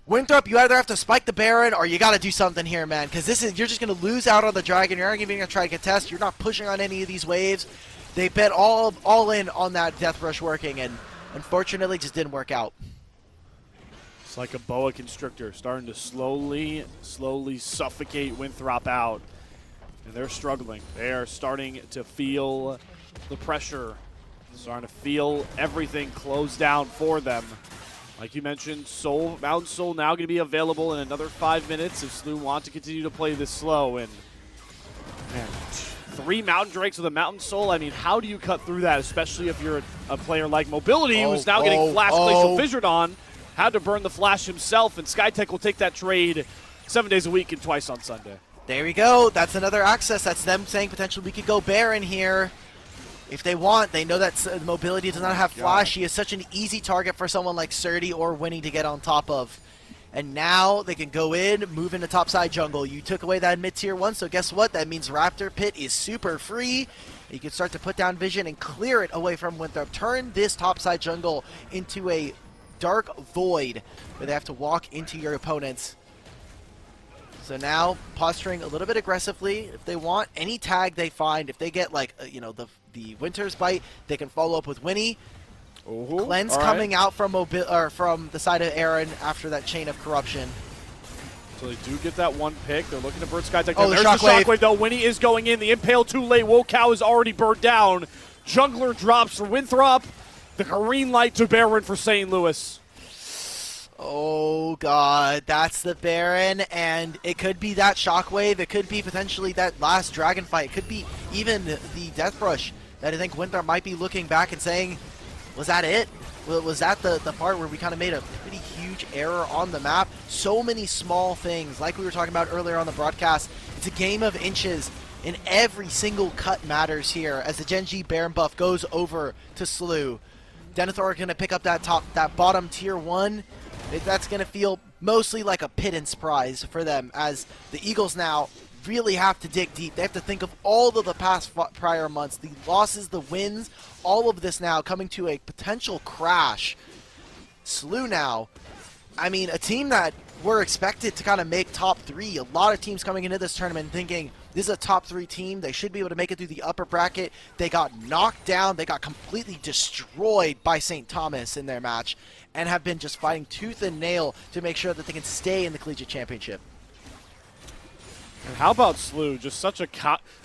Winthrop, you either have to spike the Baron or you got to do something here, man, because you're just going to lose out on the Dragon. You're not even going to try to contest. You're not pushing on any of these waves. They bet all in on that Death Rush working, and unfortunately just didn't work out. It's like a boa constrictor starting to slowly suffocate Winthrop out. And they're struggling. They are starting to feel the pressure. Starting to feel everything close down for them. Like you mentioned, Mountain Soul now going to be available in another 5 minutes if Slew want to continue to play this slow. And man, 3 Mountain Drakes with a Mountain Soul. I mean, how do you cut through that, especially if you're a player like Mobility, who's now getting Flash Glacial Fissured on? Had to burn the Flash himself, and SkyTech will take that trade 7 days a week and twice on Sunday. There we go. That's another access. That's them saying potentially we could go Baron here. If they want, they know that Mobility does not have Flash. She is such an easy target for someone like Surdy or Winnie to get on top of. And now they can go in, move into topside jungle. You took away that mid-tier 1, so guess what? That means Raptor Pit is super free. You can start to put down vision and clear it away from Winthrop. Turn this topside jungle into a dark void where they have to walk into your opponents. So now posturing a little bit aggressively. If they want any tag they find, if they get like the Winter's Bite, they can follow up with Winnie. Cleanse coming out from the side of Aaron after that chain of corruption. So they do get that one pick. They're looking to burn SkyTech. Oh, there's the shockwave though. Winnie is going in. The impale too late. Wokow is already burned down. Jungler drops for Winthrop. The green light to Baron for St. Louis. Oh god, that's the Baron, and it could be that shockwave. It could be potentially that last dragon fight. It could be even the Death Rush that I think Winthrop might be looking back and saying, was that it? Was that the part where we kind of made a pretty huge error on the map? So many small things, like we were talking about earlier on the broadcast. It's a game of inches, and every single cut matters here as the Gen G Baron buff goes over to Slew. Denethor going to pick up that bottom tier 1. That's going to feel mostly like a pittance prize for them, as the Eagles now really have to dig deep. They have to think of all of the past prior months, the losses, the wins, all of this now coming to a potential crash. Slew now, I mean, a team that were expected to kind of make top 3. A lot of teams coming into this tournament thinking this is a top 3 team. They should be able to make it through the upper bracket. They got knocked down. They got completely destroyed by St. Thomas in their match and have been just fighting tooth and nail to make sure that they can stay in the Collegiate Championship. And how about Slew? Just such a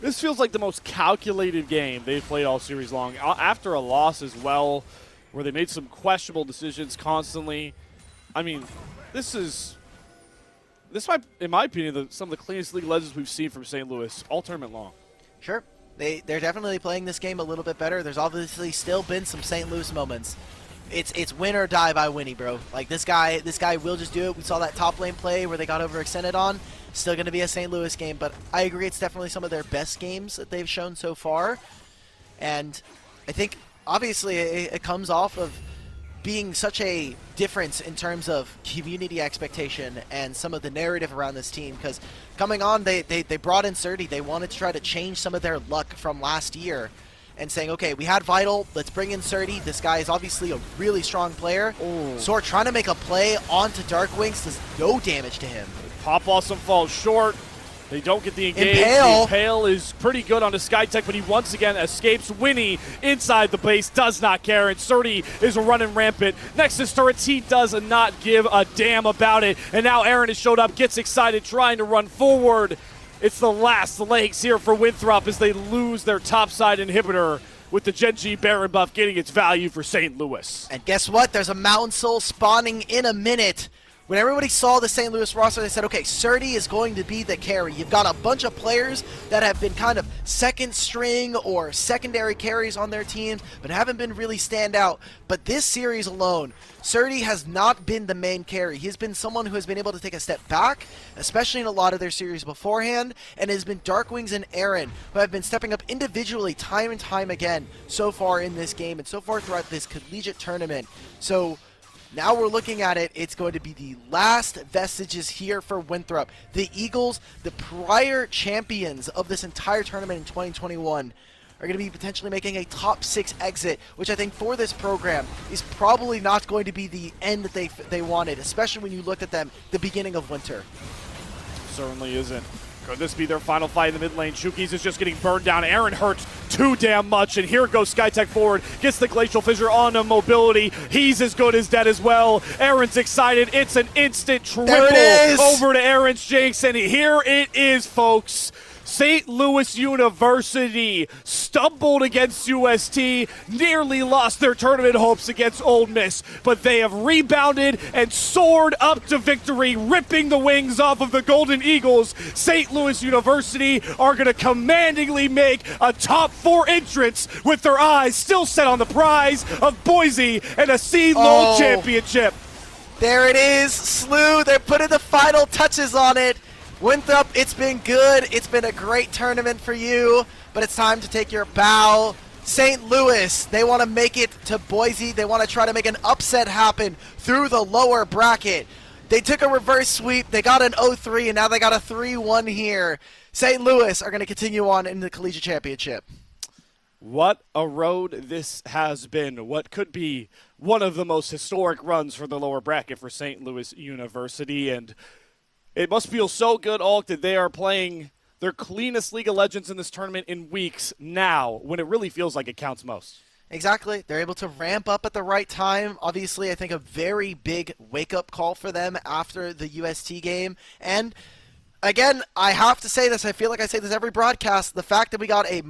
this feels like the most calculated game they've played all series long. After a loss as well, where they made some questionable decisions constantly. I mean, this might, in my opinion, some of the cleanest League of Legends we've seen from St. Louis all tournament long. Sure. They're definitely playing this game a little bit better. There's obviously still been some St. Louis moments. It's win or die by Winnie, bro. Like this guy will just do it. We saw that top lane play where they got overextended on. Still going to be a St. Louis game, but I agree it's definitely some of their best games that they've shown so far. And I think obviously it comes off of being such a difference in terms of community expectation and some of the narrative around this team, because coming on they brought in Surdy. They wanted to try to change some of their luck from last year and saying, okay, we had Vital, let's bring in Surdy. This guy is obviously a really strong player. Sword trying to make a play onto Darkwings, does no damage to him. Pop Blossom falls short. They don't get the engage. Impale. Impale is pretty good onto SkyTech, but he once again escapes. Winnie inside the base, does not care, and Surdy is running rampant. Nexus turrets, he does not give a damn about it. And now Aaron has showed up, gets excited, trying to run forward. It's the last legs here for Winthrop as they lose their topside inhibitor, with the Gen G Baron buff getting its value for St. Louis. And guess what? There's a Mountain Soul spawning in a minute. When everybody saw the St. Louis roster, they said, okay, Surdy is going to be the carry. You've got a bunch of players that have been kind of second string or secondary carries on their teams, but haven't been really stand out. But this series alone, Surdy has not been the main carry. He's been someone who has been able to take a step back, especially in a lot of their series beforehand, and it has been Darkwings and Aaron, who have been stepping up individually time and time again so far in this game and so far throughout this collegiate tournament. So now we're looking at it, it's going to be the last vestiges here for Winthrop. The Eagles, the prior champions of this entire tournament in 2021, are going to be potentially making a top 6 exit, which I think for this program is probably not going to be the end that they wanted, especially when you looked at them the beginning of winter. Certainly isn't. Could this be their final fight in the mid lane? Shookies is just getting burned down. Aaron hurts too damn much, and here goes Skytech forward. Gets the Glacial Fissure on a mobility. He's as good as dead as well. Aaron's excited. It's an instant triple over to Aaron's Jinx, and here it is, folks. St. Louis University stumbled against UST, nearly lost their tournament hopes against Ole Miss, but they have rebounded and soared up to victory, ripping the wings off of the Golden Eagles. St. Louis University are going to commandingly make a top 4 entrance with their eyes still set on the prize of Boise and a CLOL championship. There it is, Slew. They're putting the final touches on it. Winthrop, it's been good. It's been a great tournament for you, but it's time to take your bow. St. Louis, they want to make it to Boise. They want to try to make an upset happen through the lower bracket. They took a reverse sweep. They got an 0-3, and now they got a 3-1 here. St. Louis are going to continue on in the Collegiate Championship. What a road this has been. What could be one of the most historic runs for the lower bracket for St. Louis University, and it must feel so good, Alk, that they are playing their cleanest League of Legends in this tournament in weeks now, when it really feels like it counts most. Exactly. They're able to ramp up at the right time. Obviously, I think a very big wake-up call for them after the UST game. And again, I have to say this. I feel like I say this every broadcast. The fact that we got a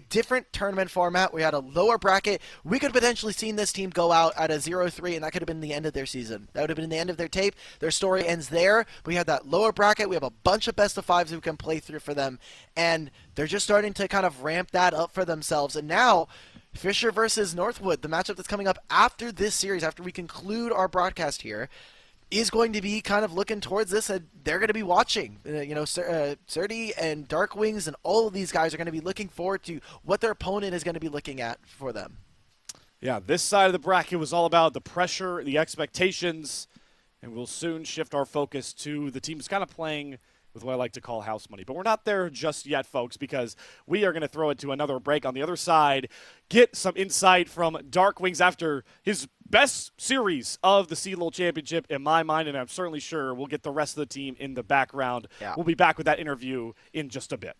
different tournament format, we had a lower bracket, we could have potentially seen this team go out at a 0-3, and that could have been the end of their season. That would have been the end of their tape. Their story ends there. We had that lower bracket. We have a bunch of best of 5s we can play through for them, and they're just starting to kind of ramp that up for themselves. And now, Fisher versus Northwood, the matchup that's coming up after this series, after we conclude our broadcast here, is going to be kind of looking towards this, and they're going to be watching. Surdy and Dark Wings and all of these guys are going to be looking forward to what their opponent is going to be looking at for them. Yeah, this side of the bracket was all about the pressure, the expectations, and we'll soon shift our focus to the teams kind of playing with what I like to call house money. But we're not there just yet, folks, because we are going to throw it to another break on the other side, get some insight from Dark Wings after his best series of the CLOL Championship in my mind, and I'm certainly sure we'll get the rest of the team in the background. Yeah. We'll be back with that interview in just a bit.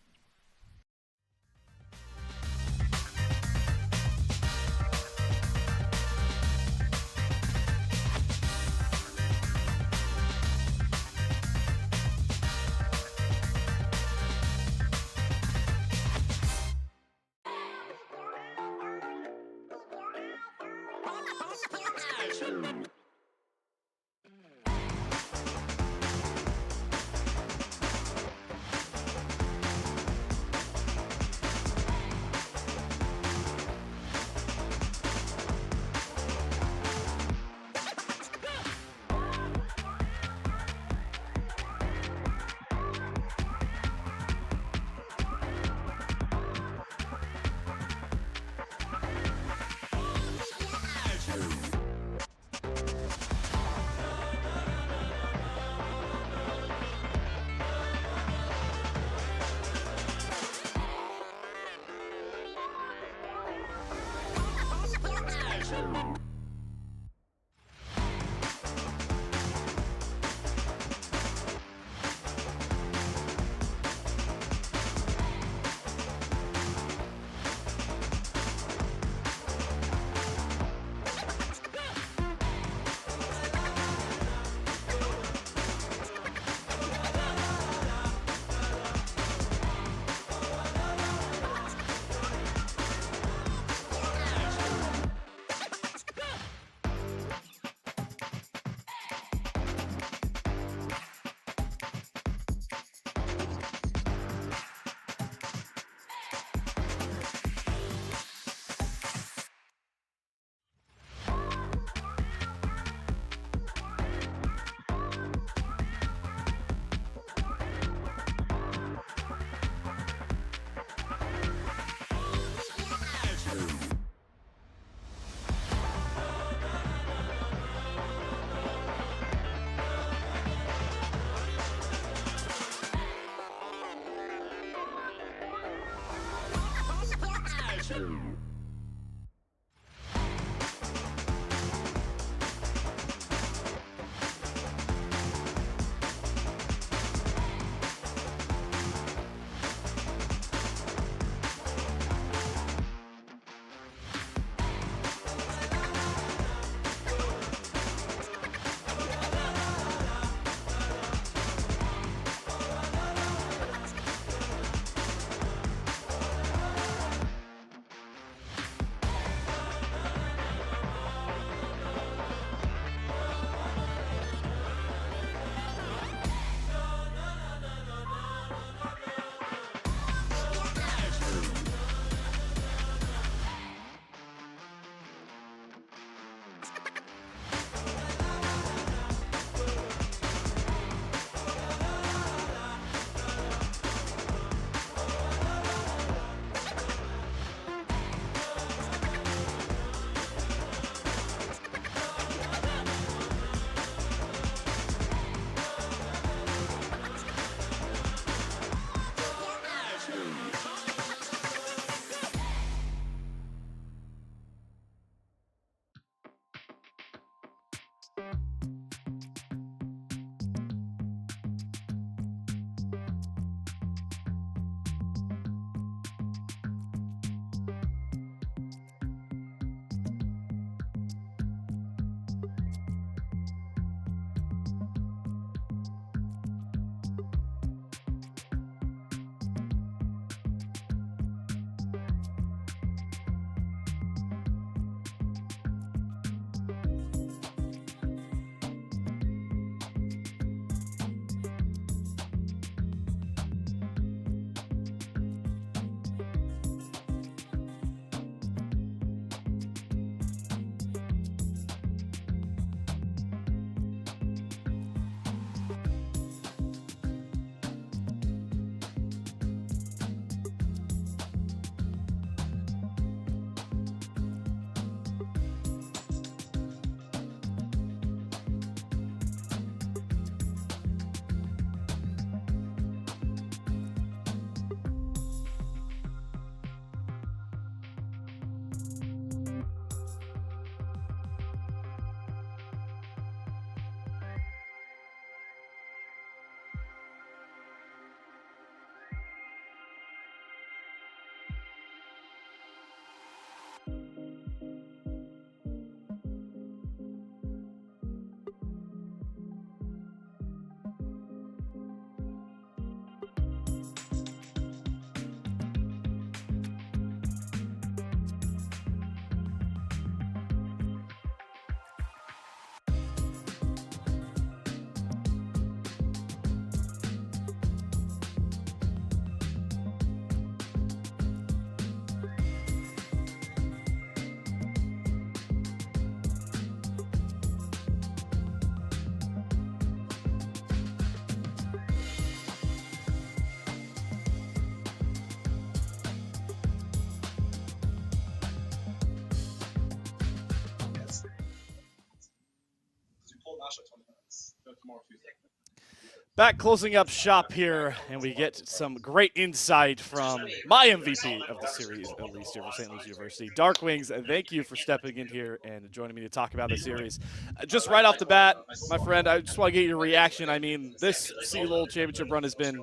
Back closing up shop here, and we get some great insight from my MVP of the series, at least here for St. Louis University. Dark Wings, thank you for stepping in here and joining me to talk about the series. Just right off the bat, my friend, I just want to get your reaction. I mean, this CLOL championship run has been,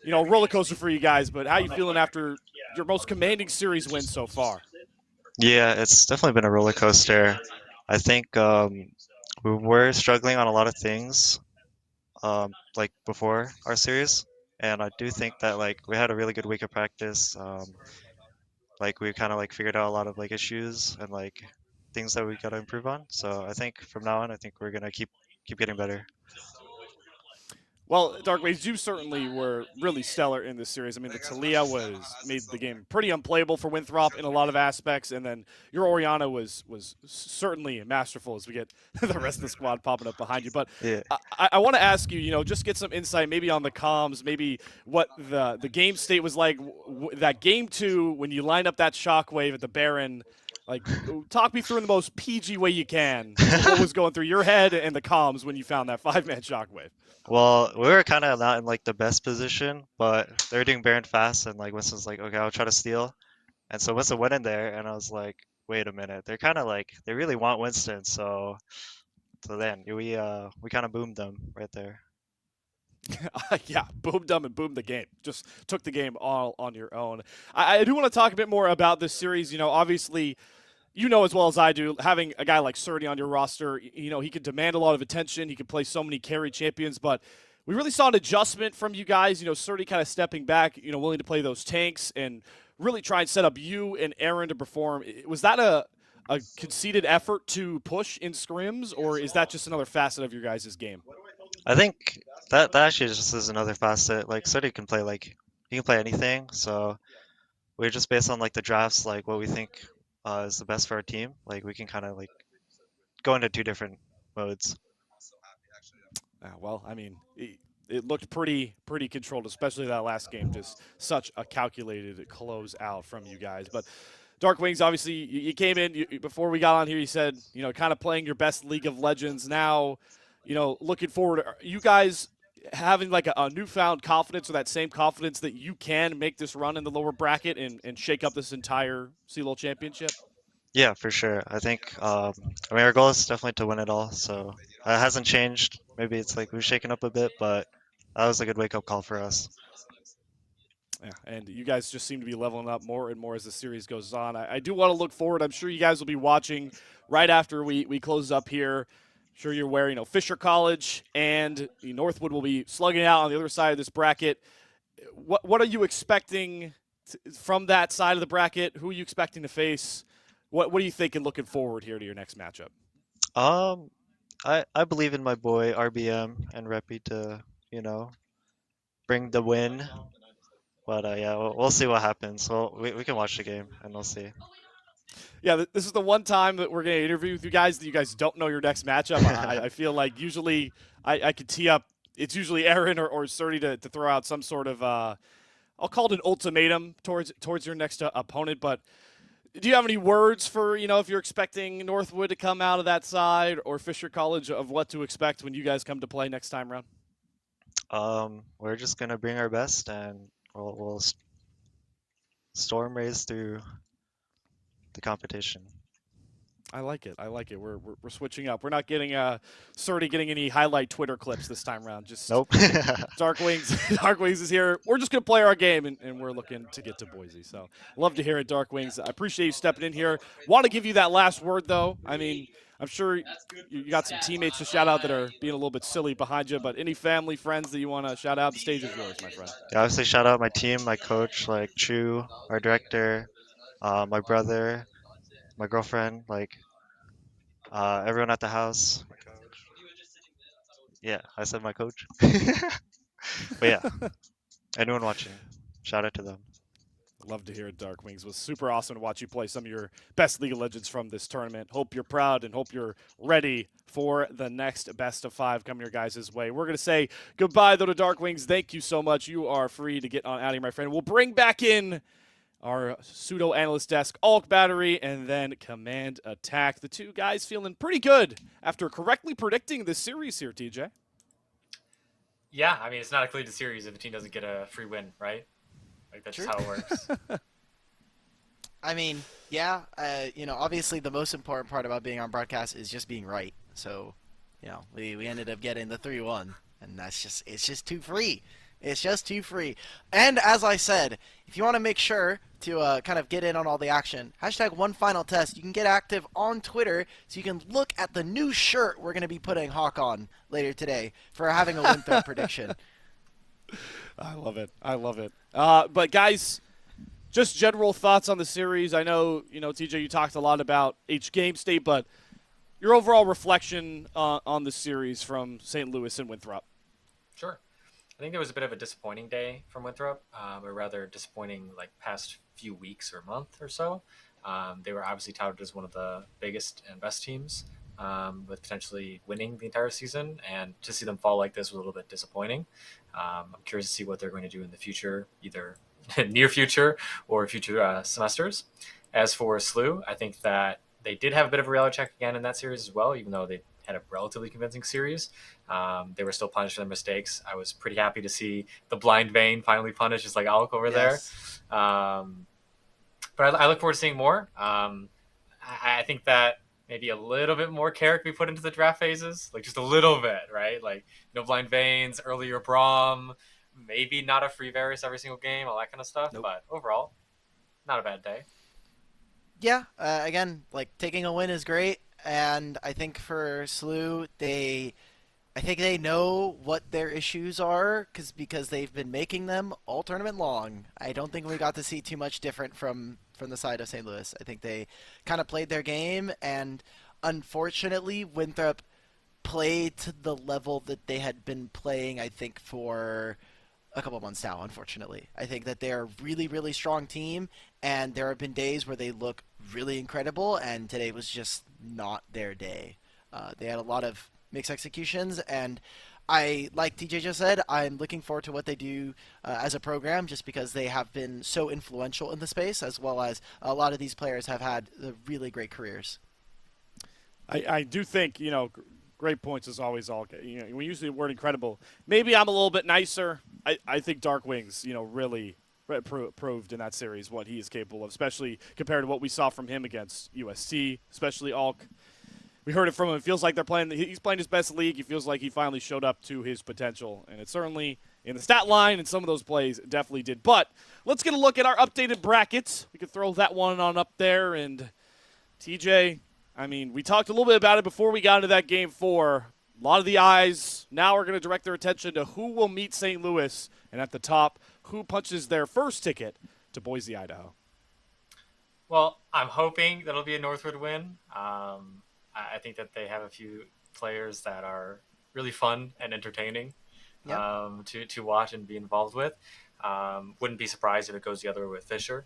a roller coaster for you guys, but how you feeling after your most commanding series win so far? Yeah, it's definitely been a roller coaster. I think we were struggling on a lot of things like before our series, and I do think that like we had a really good week of practice. Like we kind of like figured out a lot of like issues and like things that we got to improve on. So I think from now on, I think we're gonna keep getting better. Well, Darkways, you certainly were really stellar in this series. I mean, the Talia made the game pretty unplayable for Winthrop in a lot of aspects, and then your Oriana was certainly masterful as we get the rest of the squad popping up behind you. But Yeah. I want to ask you, just get some insight maybe on the comms, maybe what the game state was like that game 2 when you lined up that shockwave at the Baron. Like, talk me through in the most PG way you can what was going through your head and the comms when you found that 5-man shockwave. Well, we were kind of not in like the best position, but they were doing Baron fast, and like Winston's like, okay, I'll try to steal. And so Winston went in there, and I was like, wait a minute, they're kind of like they really want Winston. So then we kind of boomed them right there. Yeah, boomed them and boomed the game. Just took the game all on your own. I do want to talk a bit more about this series. Obviously, you know as well as I do, having a guy like Surdy on your roster, he could demand a lot of attention. He could play so many carry champions, but we really saw an adjustment from you guys. Surdy kind of stepping back, willing to play those tanks and really try and set up you and Aaron to perform. Was that a conceded effort to push in scrims, or is that just another facet of your guys' game? I think that actually just is another facet. Like City can play he can play anything. So we're just based on like the drafts, like what we think is the best for our team. Like we can kind of like go into two different modes. Well, I mean, it looked pretty controlled, especially that last game. Just such a calculated close out from you guys. But Dark Wings, obviously, you came in before we got on here. You said, kind of playing your best League of Legends now. Looking forward, are you guys having like a newfound confidence or that same confidence that you can make this run in the lower bracket and shake up this entire CLOL championship? Yeah, for sure. I think I mean our goal is definitely to win it all. So it hasn't changed. Maybe it's like we've shaken up a bit, but that was a good wake up call for us. Yeah, and you guys just seem to be leveling up more and more as the series goes on. I do want to look forward. I'm sure you guys will be watching right after we close up here. I'm sure you're aware, Fisher College and Northwood will be slugging it out on the other side of this bracket. What are you expecting from that side of the bracket? Who are you expecting to face? What are you thinking looking forward here to your next matchup? Um, I believe in my boy RBM and Reppy to you know bring the win. But yeah, we'll see what happens. Well, we can watch the game and we'll see. Yeah, this is the one time that we're going to interview with you guys that you guys don't know your next matchup. I feel like usually I could tee up. It's usually Aaron or Surdy to throw out some sort of I'll call it an ultimatum towards your next opponent. But do you have any words for if you're expecting Northwood to come out of that side or Fisher College of what to expect when you guys come to play next time around? We're just gonna bring our best and we'll storm race through the competition. I like it. I like it. We're switching up. We're not getting Surdy getting any highlight Twitter clips this time around. Just Nope. Dark Wings. Dark Wings is here. We're just gonna play our game, and we're looking to get to Boise. So love to hear it, Dark Wings. I appreciate you stepping in here. Want to give you that last word though. I mean, I'm sure you got some teammates to shout out that are being a little bit silly behind you, but any family, friends that you want to shout out, the stage is yours, my friend. Yeah, obviously, shout out my team, my coach, like Chu, our director, my brother, my girlfriend, like everyone at the house. Yeah, I said my coach. But yeah, anyone watching, shout out to them. Love to hear it, Dark Wings. It was super awesome to watch you play some of your best League of Legends from this tournament. Hope you're proud and hope you're ready for the next best of 5 coming your guys' way. We're going to say goodbye, though, to Dark Wings. Thank you so much. You are free to get on out of here, my friend. We'll bring back in our pseudo-analyst desk, Alk Battery, and then Command Attack. The two guys feeling pretty good after correctly predicting the series here, TJ. Yeah, I mean, it's not a clean series if a team doesn't get a free win, right? Like, that's True. just how it works. I mean, yeah, obviously the most important part about being on broadcast is just being right. So, we ended up getting the 3-1, and it's just too free. It's just too free. And as I said, if you want to make sure to kind of get in on all the action, hashtag one final test. You can get active on Twitter so you can look at the new shirt we're going to be putting Hawk on later today for having a Winthrop prediction. I love it. I love it. But guys, just general thoughts on the series. I know, TJ, you talked a lot about H Game State, but your overall reflection on the series from St. Louis and Winthrop. Sure. I think there was a bit of a disappointing day from Winthrop, or rather disappointing like past few weeks or month or so. They were obviously touted as one of the biggest and best teams, with potentially winning the entire season, and to see them fall like this was a little bit disappointing. I'm curious to see what they're going to do in the future, either near future or future semesters. As for SLU, I think that they did have a bit of a reality check again in that series as well, even though they had a relatively convincing series. They were still punished for their mistakes. I was pretty happy to see the blind vein finally punished, just like Alec over Yes. there. but I look forward to seeing more. I think that maybe a little bit more care can be put into the draft phases, like just a little bit, right? Like no blind veins, earlier Brom, maybe not a free Varus every single game, all that kind of stuff. Nope. But overall, not a bad day. Yeah, again, like taking a win is great, and I think for SLU, I think they know what their issues are because they've been making them all tournament long. I don't think we got to see too much different from the side of St. Louis. I think they kind of played their game, and unfortunately, Winthrop played to the level that they had been playing. I think for a couple months now, unfortunately. I think that they're a really, really strong team, and there have been days where they look really incredible, and today was just not their day. They had a lot of mixed executions, and like TJ just said, I'm looking forward to what they do as a program, just because they have been so influential in the space, as well as a lot of these players have had really great careers. I do think, great points as always. All when you use the word incredible, maybe I'm a little bit nicer. I think Dark Wings, really proved in that series what he is capable of, especially compared to what we saw from him against USC, especially Alk. We heard it from him. It feels like he's playing his best league. He feels like he finally showed up to his potential, and it certainly in the stat line and some of those plays definitely did. But let's get a look at our updated brackets. We could throw that one on up there, and TJ. We talked a little bit about it before we got into that game 4. A lot of the eyes now are going to direct their attention to who will meet St. Louis, and at the top, who punches their first ticket to Boise, Idaho. Well, I'm hoping that'll be a Northwood win. I think that they have a few players that are really fun and entertaining to watch and be involved with. Wouldn't be surprised if it goes the other way with Fisher.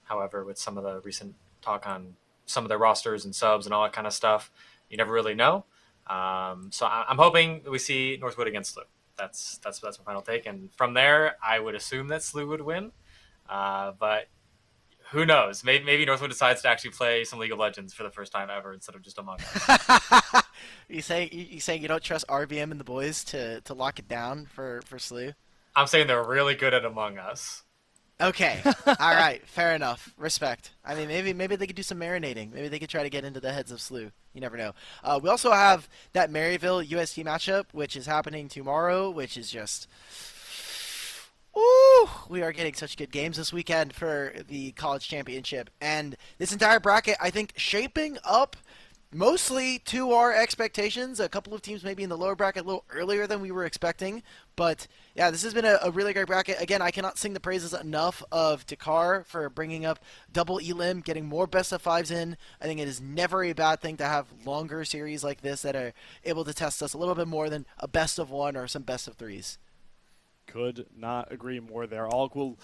However, with some of the recent talk on some of their rosters and subs and all that kind of stuff, you never really know. So I'm hoping we see Northwood against SLU. That's my final take. And from there, I would assume that SLU would win. But who knows? Maybe Northwood decides to actually play some League of Legends for the first time ever instead of just Among Us. you saying you don't trust RBM and the boys to lock it down for SLU? I'm saying they're really good at Among Us. Okay. All right. Fair enough. Respect. Maybe they could do some marinating. Maybe they could try to get into the heads of SLU. You never know. We also have that Maryville UST matchup, which is happening tomorrow, which is just... Woo! We are getting such good games this weekend for the college championship. And this entire bracket, I think, shaping up mostly to our expectations. A couple of teams maybe in the lower bracket a little earlier than we were expecting. But yeah, this has been a really great bracket. Again, I cannot sing the praises enough of Dakar for bringing up double elim, getting more best of 5s in. I think it is never a bad thing to have longer series like this that are able to test us a little bit more than a best of 1 or some best of 3s. Could not agree more there. All cool.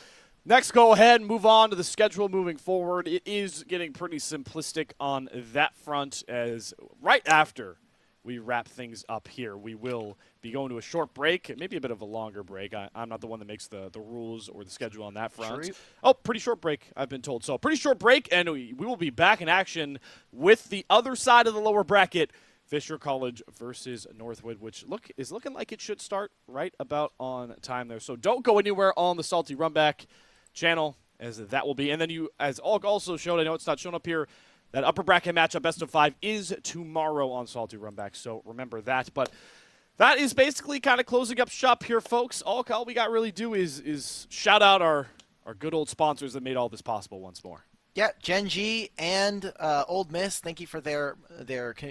Next, go ahead and move on to the schedule moving forward. It is getting pretty simplistic on that front, as right after we wrap things up here, we will be going to a short break, maybe a bit of a longer break. I'm not the one that makes the rules or the schedule on that front. Sure. Oh, pretty short break, I've been told. So pretty short break, and we will be back in action with the other side of the lower bracket, Fisher College versus Northwood, which is looking like it should start right about on time there. So don't go anywhere on the Salty Runback channel, as that will be. And then as Olg also showed, I know it's not shown up here, that upper bracket matchup best of 5 is tomorrow on Salty Runback. So remember that. But that is basically kind of closing up shop here, folks. All we got really do is shout out our good old sponsors that made all this possible once more. Yeah, Gen G and Old Miss, thank you for their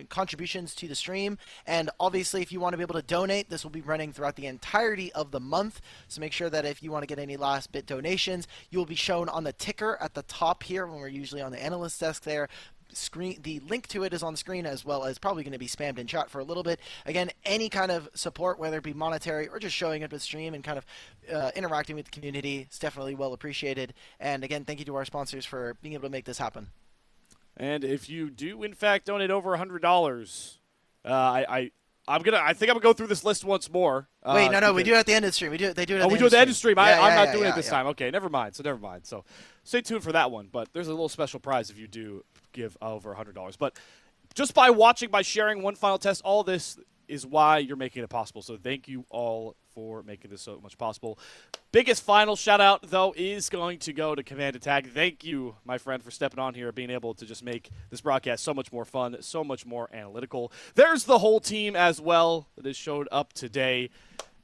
contributions to the stream. And obviously, if you want to be able to donate, this will be running throughout the entirety of the month. So make sure that if you want to get any last bit donations, you will be shown on the ticker at the top here when we're usually on the analyst desk there. The link to it is on the screen, as well as probably going to be spammed in chat for a little bit. Again, any kind of support, whether it be monetary or just showing up to the stream and kind of interacting with the community, is definitely well appreciated. And again, thank you to our sponsors for being able to make this happen. And if you do in fact donate over $100, I think I'm gonna go through this list once more. Wait, no, we do it at the end of the stream. They do it. Oh, we do it at the end of the stream. I'm not doing it this time. Okay, never mind. So stay tuned for that one. But there's a little special prize if you do give over $100. But just by watching, by sharing one final test, all this is why you're making it possible. So thank you all for making this so much possible. Biggest final shout out, though, is going to go to Command Attack. Thank you, my friend, for stepping on here, being able to just make this broadcast so much more fun, so much more analytical. There's the whole team as well that has showed up today.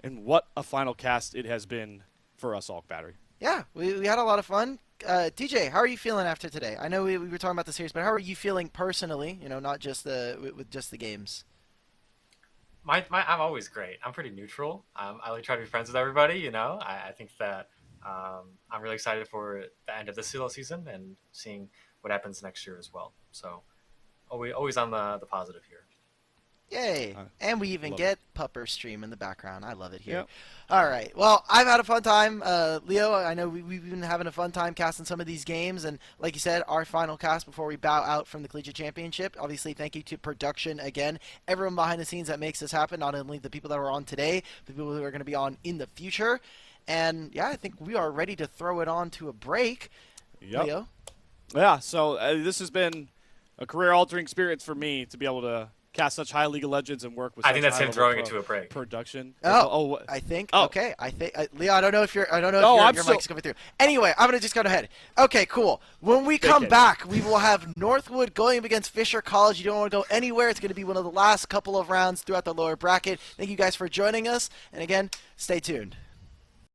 And what a final cast it has been for us all, Battery. Yeah, we had a lot of fun. DJ, how are you feeling after today? I know we were talking about the series, but how are you feeling personally? Not just with just the games. I'm always great. I'm pretty neutral. I like try to be friends with everybody. I think that I'm really excited for the end of the CLOL season and seeing what happens next year as well. So always on the positive here. Yay! And we even get Pupper stream in the background. I love it here. Yep. All right. Well, I've had a fun time. Leo, I know we've been having a fun time casting some of these games. And like you said, our final cast before we bow out from the Collegiate Championship. Obviously, thank you to production again. Everyone behind the scenes that makes this happen. Not only the people that were on today, but the people who are going to be on in the future. And yeah, I think we are ready to throw it on to a break. Yep. Leo? Yeah, so this has been a career-altering experience for me to be able to cast such high League of Legends and work with. I think that's him high-level throwing it to a break. Production. I think. Oh. Okay. I think Leo. I don't know if your I'm mic's coming through. Anyway, I'm gonna just go ahead. Okay, cool. When we come back, we will have Northwood going up against Fisher College. You don't want to go anywhere. It's gonna be one of the last couple of rounds throughout the lower bracket. Thank you guys for joining us, and again, stay tuned.